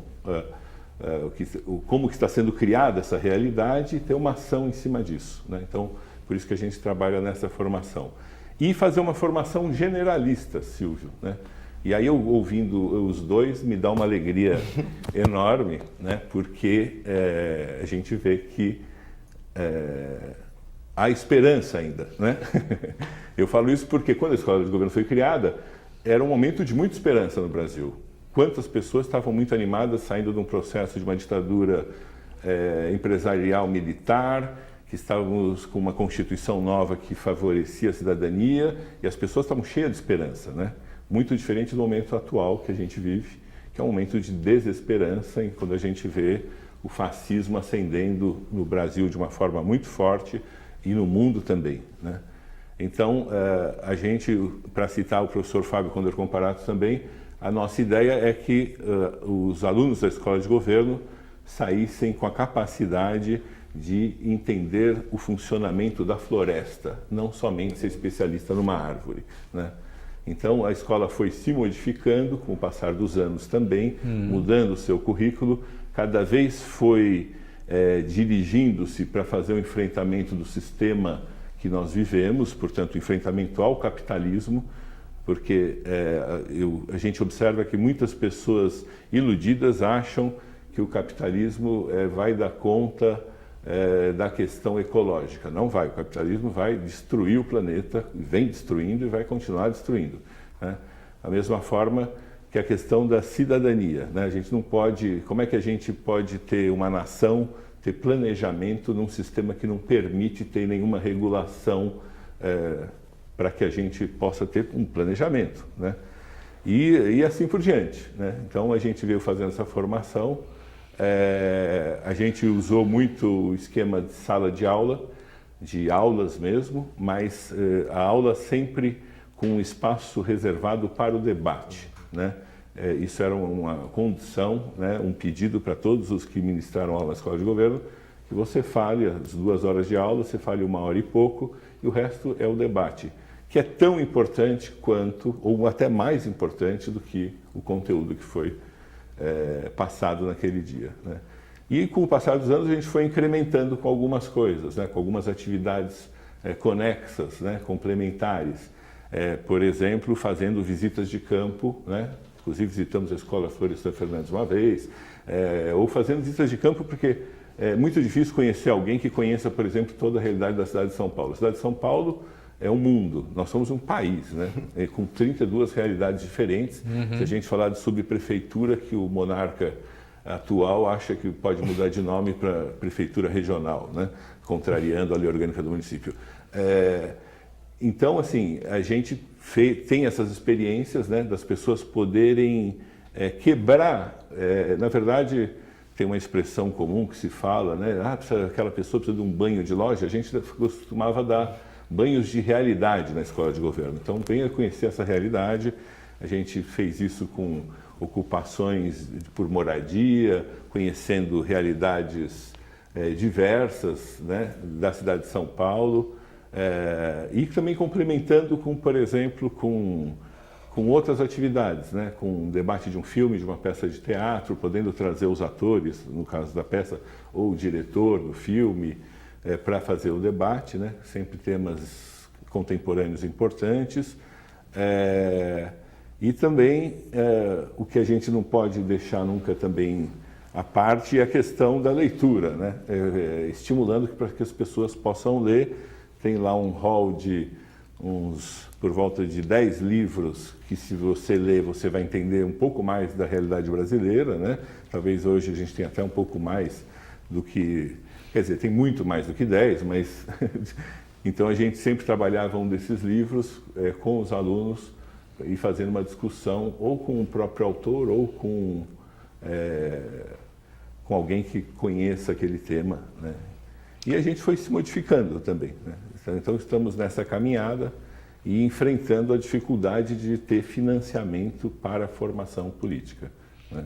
[SPEAKER 4] como que está sendo criada essa realidade e ter uma ação em cima disso, né? Então, por isso que a gente trabalha nessa formação. E fazer uma formação generalista, Silvio, né? E aí, eu ouvindo os dois, me dá uma alegria enorme, né? Porque a gente vê que há esperança ainda, né? Eu falo isso porque quando a Escola de Governo foi criada, era um momento de muita esperança no Brasil. Quantas pessoas estavam muito animadas saindo de um processo de uma ditadura empresarial militar, que estávamos com uma Constituição nova que favorecia a cidadania, e as pessoas estavam cheias de esperança, né? Muito diferente do momento atual que a gente vive, que é um momento de desesperança, quando a gente vê o fascismo ascendendo no Brasil de uma forma muito forte e no mundo também, né? Então, a gente, para citar o professor Fábio Conder Comparato também, a nossa ideia é que os alunos da Escola de Governo saíssem com a capacidade de entender o funcionamento da floresta, não somente ser especialista numa árvore, né? Então, a escola foi se modificando com o passar dos anos também, mudando o seu currículo, cada vez foi dirigindo-se para fazer o enfrentamento do sistema que nós vivemos, portanto, o enfrentamento ao capitalismo, porque a gente observa que muitas pessoas iludidas acham que o capitalismo vai dar conta da questão ecológica. Não vai, o capitalismo vai destruir o planeta, vem destruindo e vai continuar destruindo, né? Da mesma forma que a questão da cidadania, né? A gente não pode, como é que a gente pode ter uma nação, ter planejamento num sistema que não permite ter nenhuma regulação para que a gente possa ter um planejamento, né? E assim por diante, né? Então a gente veio fazendo essa formação. A gente usou muito o esquema de sala de aula, de aulas mesmo, mas a aula sempre com um espaço reservado para o debate, né? Isso era uma condição, né? Um pedido para todos os que ministraram aula na Escola de Governo, que você fale as 2 horas de aula, você fale 1 hora e pouco, e o resto é o debate, que é tão importante quanto, ou até mais importante do que o conteúdo que foi passado naquele dia, né? E com o passar dos anos a gente foi incrementando com algumas coisas, né? Com algumas atividades conexas, né? Complementares. Por exemplo, fazendo visitas de campo, né? Inclusive visitamos a Escola Florestan Fernandes uma vez, ou fazendo visitas de campo porque é muito difícil conhecer alguém que conheça, por exemplo, toda a realidade da cidade de São Paulo. A cidade de São Paulo é um mundo, nós somos um país, né? Com 32 realidades diferentes. Se a gente falar de subprefeitura, que o monarca atual acha que pode mudar de nome para prefeitura regional, né? Contrariando a lei orgânica do município. Então, assim, a gente tem essas experiências, né, das pessoas poderem quebrar, na verdade, tem uma expressão comum que se fala, né, aquela pessoa precisa de um banho de loja, a gente costumava dar banhos de realidade na escola de governo. Então, venha conhecer essa realidade. A gente fez isso com ocupações por moradia, conhecendo realidades diversas, né, da cidade de São Paulo, e também complementando com, por exemplo, com outras atividades, né, com um debate de um filme, de uma peça de teatro, podendo trazer os atores, no caso da peça, ou o diretor do filme, para fazer o debate, né, sempre temas contemporâneos importantes. E também o que a gente não pode deixar nunca também à parte é a questão da leitura, né? Estimulando para que as pessoas possam ler. Tem lá um hall de por volta de 10 livros que, se você ler, você vai entender um pouco mais da realidade brasileira, né? Talvez hoje a gente tenha até um pouco mais do que... Quer dizer, tem muito mais do que 10, mas... Então a gente sempre trabalhava um desses livros com os alunos e fazendo uma discussão ou com o próprio autor ou com alguém que conheça aquele tema, né? E a gente foi se modificando também, né? Então estamos nessa caminhada e enfrentando a dificuldade de ter financiamento para a formação política, né?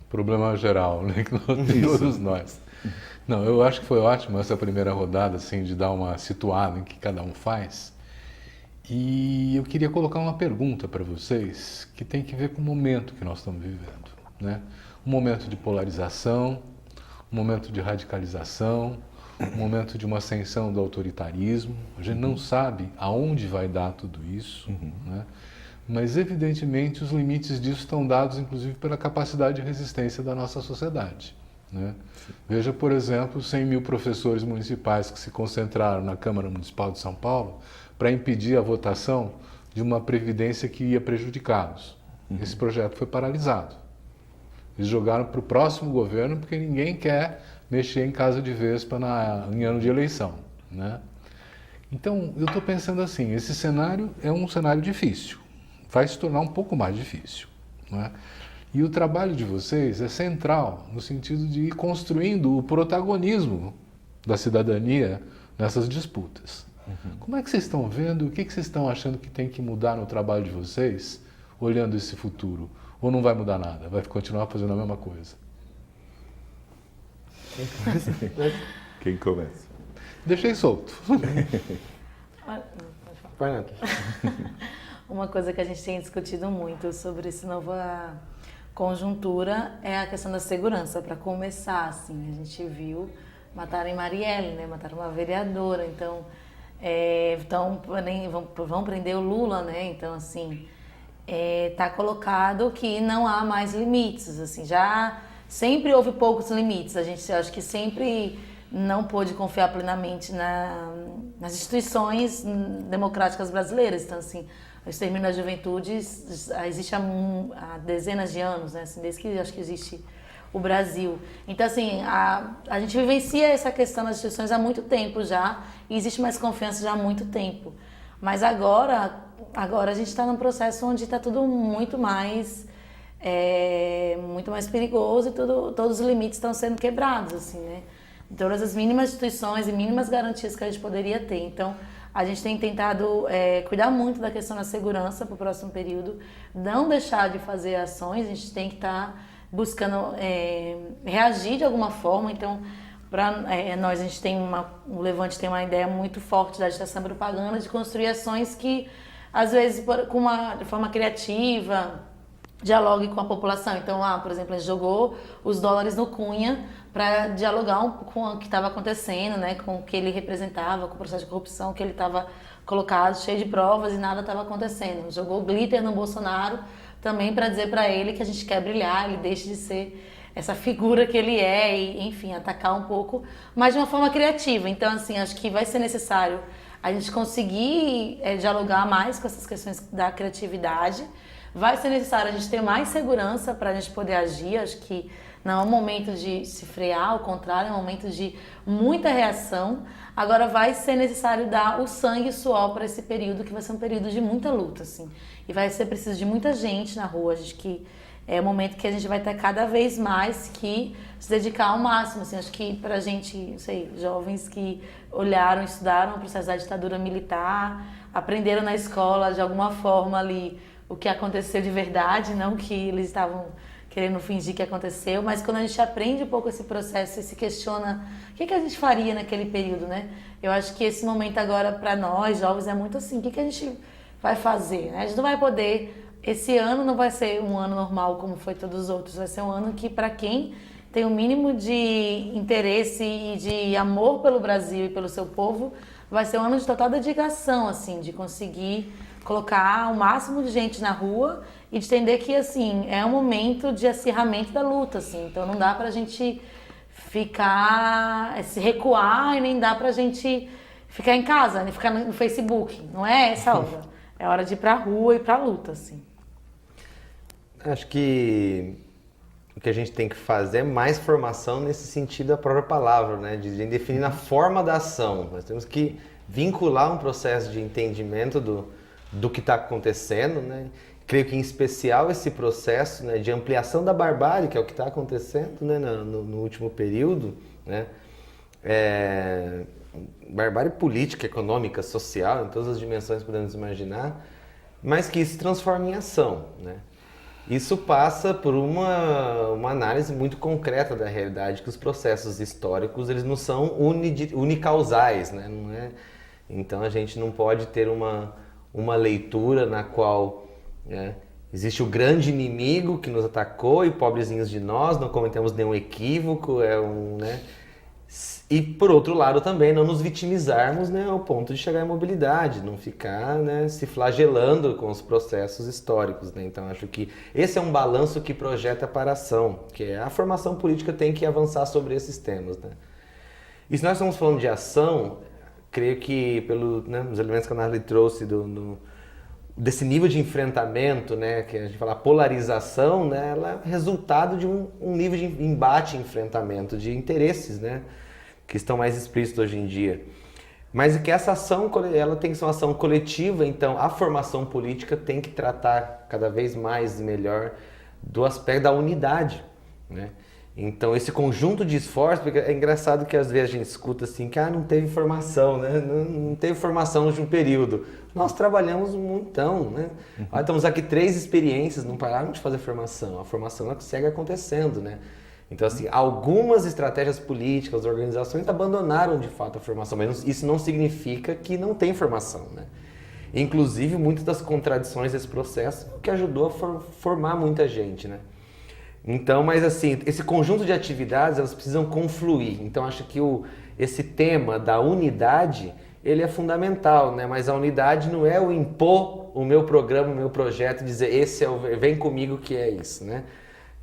[SPEAKER 1] Problema geral, né? Que todos nós. Não, eu acho que foi ótimo essa primeira rodada, assim, de dar uma situada em que cada um faz. E eu queria colocar uma pergunta para vocês que tem que ver com o momento que nós estamos vivendo, né? Um momento de polarização, um momento de radicalização, um momento de uma ascensão do autoritarismo. A gente não sabe aonde vai dar tudo isso, né? Mas evidentemente os limites disso estão dados inclusive pela capacidade de resistência da nossa sociedade, né? Veja, por exemplo, 100 mil professores municipais que se concentraram na Câmara Municipal de São Paulo para impedir a votação de uma previdência que ia prejudicá-los. Esse projeto foi paralisado. Eles jogaram para o próximo governo porque ninguém quer mexer em casa de vespa em ano de eleição, né? Então, eu estou pensando assim, esse cenário é um cenário difícil, vai se tornar um pouco mais difícil, né? E o trabalho de vocês é central no sentido de ir construindo o protagonismo da cidadania nessas disputas. Como é que vocês estão vendo? O que vocês estão achando que tem que mudar no trabalho de vocês, olhando esse futuro? Ou não vai mudar nada? Vai continuar fazendo a mesma coisa?
[SPEAKER 4] Quem começa?
[SPEAKER 1] Deixei solto.
[SPEAKER 3] Uma coisa que a gente tem discutido muito sobre essa nova conjuntura é a questão da segurança. Para começar, assim, a gente viu matarem Marielle, né? Mataram uma vereadora, então vão prender o Lula, né? Então, assim, tá colocado que não há mais limites, assim, já sempre houve poucos limites. A gente acho que sempre não pôde confiar plenamente nas instituições democráticas brasileiras. Então, assim, o extermínio da juventude existe há dezenas de anos, né? Assim, desde que acho que existe o Brasil. Então, assim, a gente vivencia essa questão das instituições há muito tempo já, e existe mais confiança já há muito tempo. Mas agora a gente está num processo onde está tudo muito mais perigoso e todos os limites estão sendo quebrados, assim, né? Todas as mínimas instituições e mínimas garantias que a gente poderia ter. Então, a gente tem tentado cuidar muito da questão da segurança para o próximo período, não deixar de fazer ações, a gente tem que estar buscando reagir de alguma forma. Então, nós, a gente tem o Levante tem uma ideia muito forte da agitação e propaganda de construir ações que, às vezes, de forma criativa, dialogue com a população. Então, por exemplo, a gente jogou os dólares no Cunha para dialogar com o que estava acontecendo, né, com o que ele representava, com o processo de corrupção que ele estava colocado, cheio de provas e nada estava acontecendo. Jogou glitter no Bolsonaro também para dizer para ele que a gente quer brilhar, ele deixe de ser essa figura que ele é e, enfim, atacar um pouco, mas de uma forma criativa. Então, assim, acho que vai ser necessário a gente conseguir dialogar mais com essas questões da criatividade. Vai ser necessário a gente ter mais segurança para a gente poder agir. Acho que não é um momento de se frear, ao contrário, é um momento de muita reação. Agora vai ser necessário dar o sangue e o suor para esse período, que vai ser um período de muita luta, assim. E vai ser preciso de muita gente na rua. Acho que é o momento que a gente vai ter cada vez mais que se dedicar ao máximo, assim. Acho que pra gente, não sei, jovens que olharam, estudaram o processo da ditadura militar, aprenderam na escola de alguma forma ali o que aconteceu de verdade, não que eles estavam querendo fingir que aconteceu, mas quando a gente aprende um pouco esse processo e se questiona o que a gente faria naquele período, né? Eu acho que esse momento agora para nós, jovens, é muito assim, o que a gente vai fazer, né? A gente não vai poder... Esse ano não vai ser um ano normal como foi todos os outros, vai ser um ano que, para quem tem o mínimo de interesse e de amor pelo Brasil e pelo seu povo, vai ser um ano de total dedicação, assim, de conseguir colocar o máximo de gente na rua e de entender que, assim, é um momento de acirramento da luta, assim, então não dá pra gente se recuar e nem dá pra gente ficar em casa, nem ficar no Facebook, não é essa hora, é hora de ir pra rua e pra luta, assim.
[SPEAKER 2] Acho que o que a gente tem que fazer é mais formação nesse sentido da própria palavra, né? De definir a forma da ação. Nós temos que vincular um processo de entendimento do que está acontecendo, né? Creio que em especial esse processo, né, de ampliação da barbárie, que é o que está acontecendo, né, no último período, né? Barbárie política, econômica, social, em todas as dimensões que podemos imaginar, mas que isso se transforma em ação, né? Isso passa por uma análise muito concreta da realidade, que os processos históricos eles não são unicausais, né? Não é? Então a gente não pode ter uma leitura na qual, né, existe o grande inimigo que nos atacou e pobrezinhos de nós, não cometemos nenhum equívoco, né? E por outro lado também não nos vitimizarmos, né, ao ponto de chegar à imobilidade, não ficar, né, se flagelando com os processos históricos, né? Então acho que esse é um balanço que projeta para a ação, que a formação política tem que avançar sobre esses temas, né? E se nós estamos falando de ação, creio que pelos elementos que a Nathalie trouxe desse nível de enfrentamento, né, que a gente fala polarização, né, ela é resultado de um nível de embate e enfrentamento de interesses, né, que estão mais explícitos hoje em dia. Mas que essa ação ela tem que ser uma ação coletiva, então a formação política tem que tratar cada vez mais e melhor do aspecto da unidade, né? Então esse conjunto de esforços, porque é engraçado que às vezes a gente escuta assim que não teve formação, né? Não teve formação de um período. Nós trabalhamos um montão, né? Estamos aqui 3 experiências, não pararam de fazer formação. A formação ela segue acontecendo, né? Então assim, algumas estratégias políticas, organizações abandonaram de fato a formação, mas isso não significa que não tem formação, né? Inclusive muitas das contradições desse processo que ajudou a formar muita gente, né? Então, mas assim, esse conjunto de atividades, elas precisam confluir. Então, acho que esse tema da unidade, ele é fundamental, né? Mas a unidade não é o impor o meu programa, o meu projeto, dizer, vem comigo que é isso, né?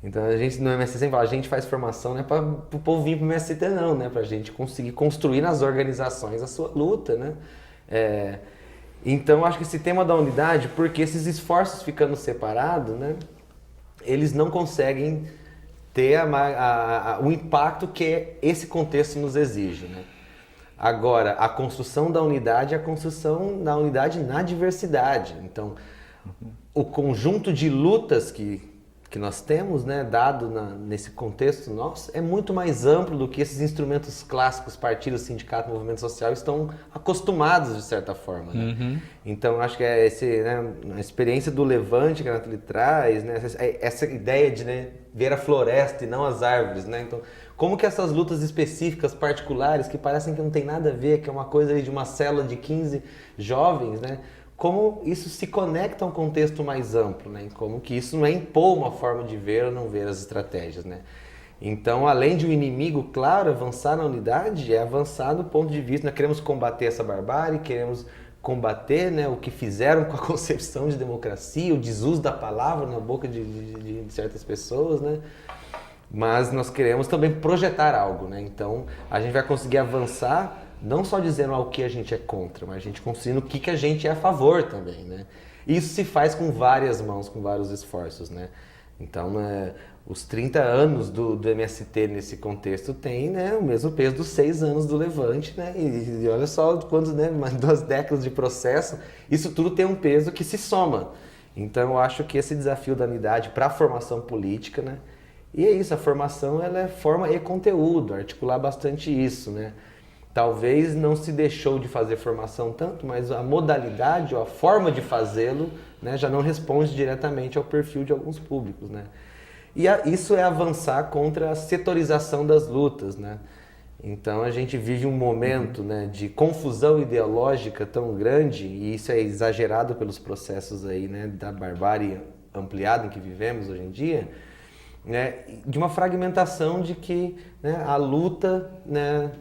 [SPEAKER 2] Então, a gente no MST sempre fala, a gente faz formação, não é para o povo vir para o MST não, né? Para a gente conseguir construir nas organizações a sua luta, né? Então, acho que esse tema da unidade, porque esses esforços ficando separados, né? Eles não conseguem ter o impacto que esse contexto nos exige, né? Agora, a construção da unidade é a construção da unidade na diversidade. Então, o conjunto de lutas que nós temos, né, dado nesse contexto nosso, é muito mais amplo do que esses instrumentos clássicos, partidos, sindicatos, movimento social, estão acostumados, de certa forma, né? Então, acho que é a experiência do Levante que a Nathalie traz, né, essa ideia de, né, ver a floresta e não as árvores, né? Então, Como que essas lutas específicas, particulares, que parecem que não tem nada a ver, que é uma coisa aí de uma célula de 15 jovens, né? Como isso se conecta a um contexto mais amplo, né? Como que isso não é impor uma forma de ver ou não ver as estratégias, né? Então, além de um inimigo, claro, avançar na unidade é avançar do ponto de vista, nós queremos combater essa barbárie, queremos combater, né, o que fizeram com a concepção de democracia, o desuso da palavra na boca de certas pessoas, né? Mas nós queremos também projetar algo, né? Então, a gente vai conseguir avançar não só dizendo o que a gente é contra, mas a gente construindo o que a gente é a favor também, né? Isso se faz com várias mãos, com vários esforços, né? Então, os 30 anos do MST nesse contexto tem, né, o mesmo peso dos 6 anos do Levante, né? E olha só quantos, né, mais 2 décadas de processo, isso tudo tem um peso que se soma. Então, eu acho que esse desafio da unidade para a formação política, né? E é isso, a formação ela é forma e conteúdo, articular bastante isso, né? Talvez não se deixou de fazer formação tanto, mas a modalidade ou a forma de fazê-lo, né, já não responde diretamente ao perfil de alguns públicos, né? E isso é avançar contra a setorização das lutas, né? Então a gente vive um momento, né, de confusão ideológica tão grande, e isso é exagerado pelos processos aí, né, da barbárie ampliada em que vivemos hoje em dia, né, de uma fragmentação de que, né, a luta, né,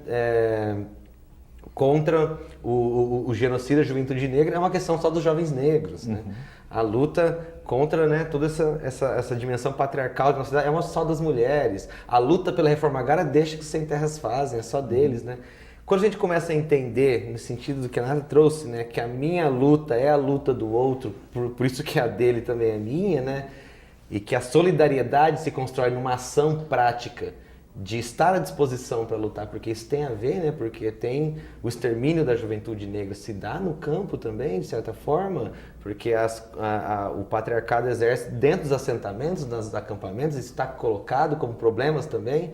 [SPEAKER 2] contra o genocídio da juventude negra é uma questão só dos jovens negros, né? A luta contra, né, toda essa dimensão patriarcal da nossa cidade é uma só das mulheres. A luta pela reforma agrária deixa que sem terras fazem, é só deles, né? Quando a gente começa a entender, no sentido do que a Nara trouxe, né, que a minha luta é a luta do outro, por isso que a dele também é minha, né? E que a solidariedade se constrói numa ação prática de estar à disposição para lutar, porque isso tem a ver, né? Porque tem o extermínio da juventude negra se dá no campo também, de certa forma, porque o patriarcado exerce dentro dos assentamentos, nos acampamentos, isso está colocado como problemas também.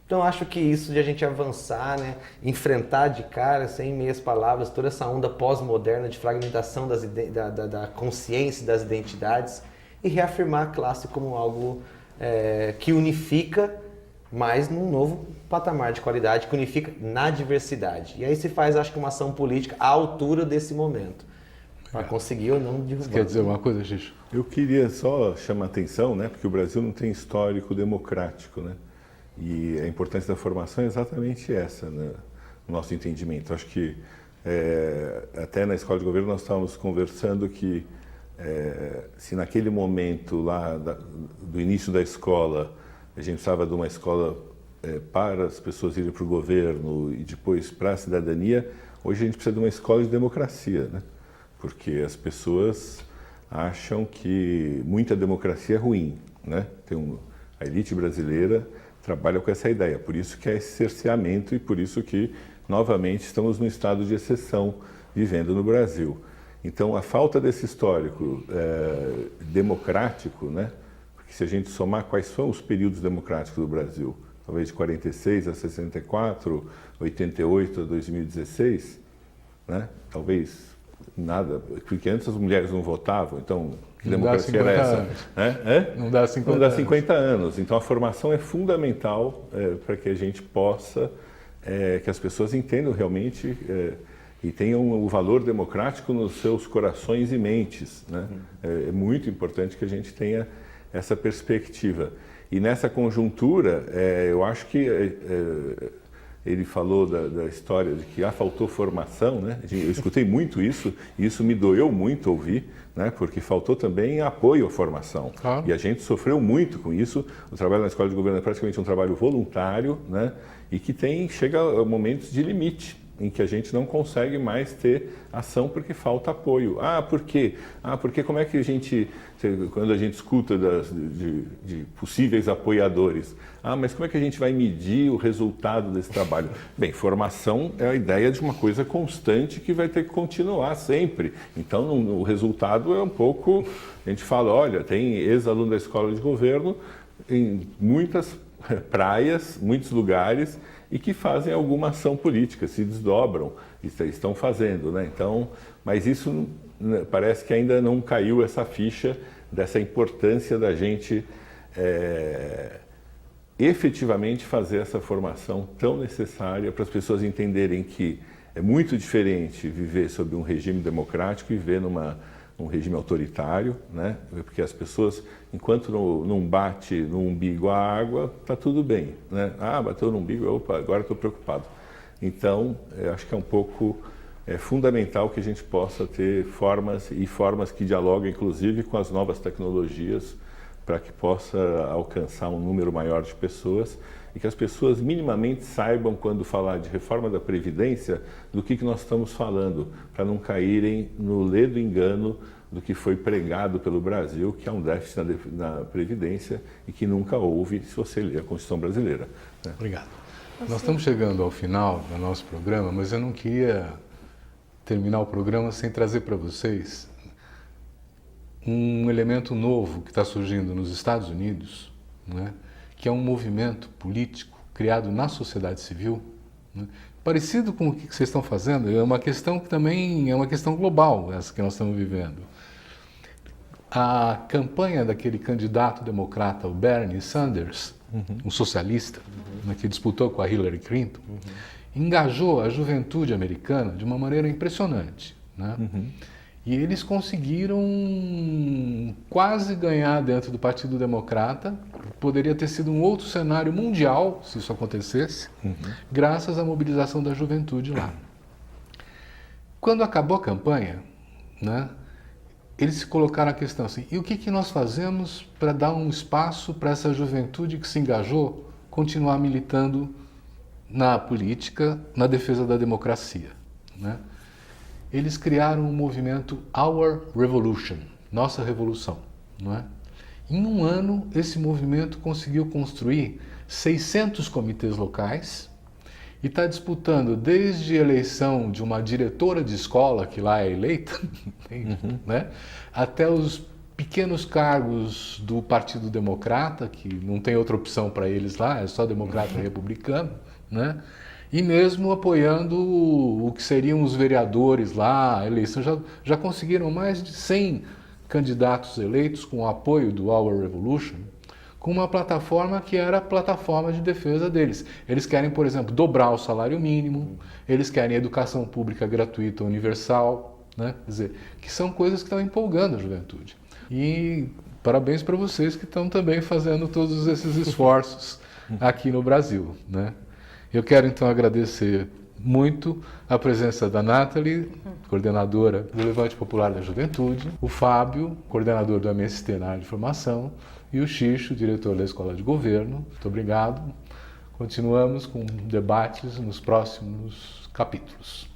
[SPEAKER 2] Então acho que isso de a gente avançar, né? Enfrentar de cara, sem meias palavras, toda essa onda pós-moderna de fragmentação da consciência das identidades, e reafirmar a classe como algo que unifica, mas num novo patamar de qualidade, que unifica na diversidade. E aí se faz, acho que, uma ação política à altura desse momento, para conseguir ou não derrubar.
[SPEAKER 1] Você quer dizer uma coisa, Xixo?
[SPEAKER 4] Eu queria só chamar a atenção, né, porque o Brasil não tem histórico democrático, né? E a importância da formação é exatamente essa, né, no nosso entendimento. Acho que até na escola de governo nós estávamos conversando que se naquele momento lá do início da escola a gente precisava de uma escola para as pessoas irem para o governo e depois para a cidadania, hoje a gente precisa de uma escola de democracia, né? Porque as pessoas acham que muita democracia é ruim, né? A elite brasileira trabalha com essa ideia, por isso que é esse cerceamento e por isso que novamente estamos num estado de exceção vivendo no Brasil. Então, a falta desse histórico democrático, né? Porque se a gente somar quais são os períodos democráticos do Brasil, talvez de 46 a 64, 88 a 2016, né? Talvez nada, porque antes as mulheres não votavam, então que democracia era essa?
[SPEAKER 1] Não dá 50
[SPEAKER 4] Não dá 50 anos. Então, a formação é fundamental para que a gente possa, que as pessoas entendam realmente e tenham o valor democrático nos seus corações e mentes, né? É muito importante que a gente tenha essa perspectiva. E nessa conjuntura, eu acho que ele falou da história de que faltou formação, né? Eu escutei muito isso, e isso me doeu muito ouvir, né? Porque faltou também apoio à formação.
[SPEAKER 1] Claro.
[SPEAKER 4] E a gente sofreu muito com isso. O trabalho na escola de governo é praticamente um trabalho voluntário, né? E que chega a momentos de limite, em que a gente não consegue mais ter ação porque falta apoio. Por quê? Porque como é que quando a gente escuta de possíveis apoiadores, mas como é que a gente vai medir o resultado desse trabalho? Bem, formação é a ideia de uma coisa constante que vai ter que continuar sempre. Então, o resultado é um pouco, a gente fala, olha, tem ex-aluno da escola de governo em muitas praias, muitos lugares, e que fazem alguma ação política, se desdobram, estão fazendo, né? Então, mas isso parece que ainda não caiu essa ficha dessa importância da gente efetivamente fazer essa formação tão necessária para as pessoas entenderem que é muito diferente viver sob um regime democrático e viver num regime autoritário, né? Porque as pessoas, enquanto não bate no umbigo a água, está tudo bem, né? Ah, bateu no umbigo, opa, agora estou preocupado. Então, eu acho que é um pouco fundamental que a gente possa ter formas que dialoguem, inclusive, com as novas tecnologias, para que possa alcançar um número maior de pessoas e que as pessoas minimamente saibam, quando falar de reforma da Previdência, do que nós estamos falando, para não caírem no ledo engano do que foi pregado pelo Brasil, que há um déficit na Previdência e que nunca houve, se você ler a Constituição brasileira, né?
[SPEAKER 1] Obrigado. Nós estamos chegando ao final do nosso programa, mas eu não queria terminar o programa sem trazer para vocês um elemento novo que está surgindo nos Estados Unidos, né, que é um movimento político criado na sociedade civil, né, parecido com o que vocês estão fazendo. É uma questão que também é uma questão global, essa que nós estamos vivendo. A campanha daquele candidato democrata, o Bernie Sanders, um socialista, né, que disputou com a Hillary Clinton, engajou a juventude americana de uma maneira impressionante, né? E eles conseguiram quase ganhar dentro do Partido Democrata. Poderia ter sido um outro cenário mundial, se isso acontecesse, graças à mobilização da juventude lá. Quando acabou a campanha, né, eles se colocaram a questão assim: e o que nós fazemos para dar um espaço para essa juventude que se engajou continuar militando na política, na defesa da democracia, né? Eles criaram um movimento Our Revolution, Nossa Revolução, não é? Em um ano, esse movimento conseguiu construir 600 comitês locais e está disputando desde a eleição de uma diretora de escola, que lá é eleita, né, até os pequenos cargos do Partido Democrata, que não tem outra opção para eles lá, é só democrata e republicano, né? E mesmo apoiando o que seriam os vereadores lá, a eleição. Já conseguiram mais de 100 candidatos eleitos com o apoio do Our Revolution, com uma plataforma que era a plataforma de defesa deles. Eles querem, por exemplo, dobrar o salário mínimo, eles querem educação pública gratuita universal, né? Quer dizer, que são coisas que estão empolgando a juventude. E parabéns para vocês que estão também fazendo todos esses esforços aqui no Brasil, né? Eu quero então agradecer muito a presença da Nathalie, coordenadora do Levante Popular da Juventude, o Fábio, coordenador do MST na área de formação, e o Xixo, diretor da Escola de Governo. Muito obrigado. Continuamos com debates nos próximos capítulos.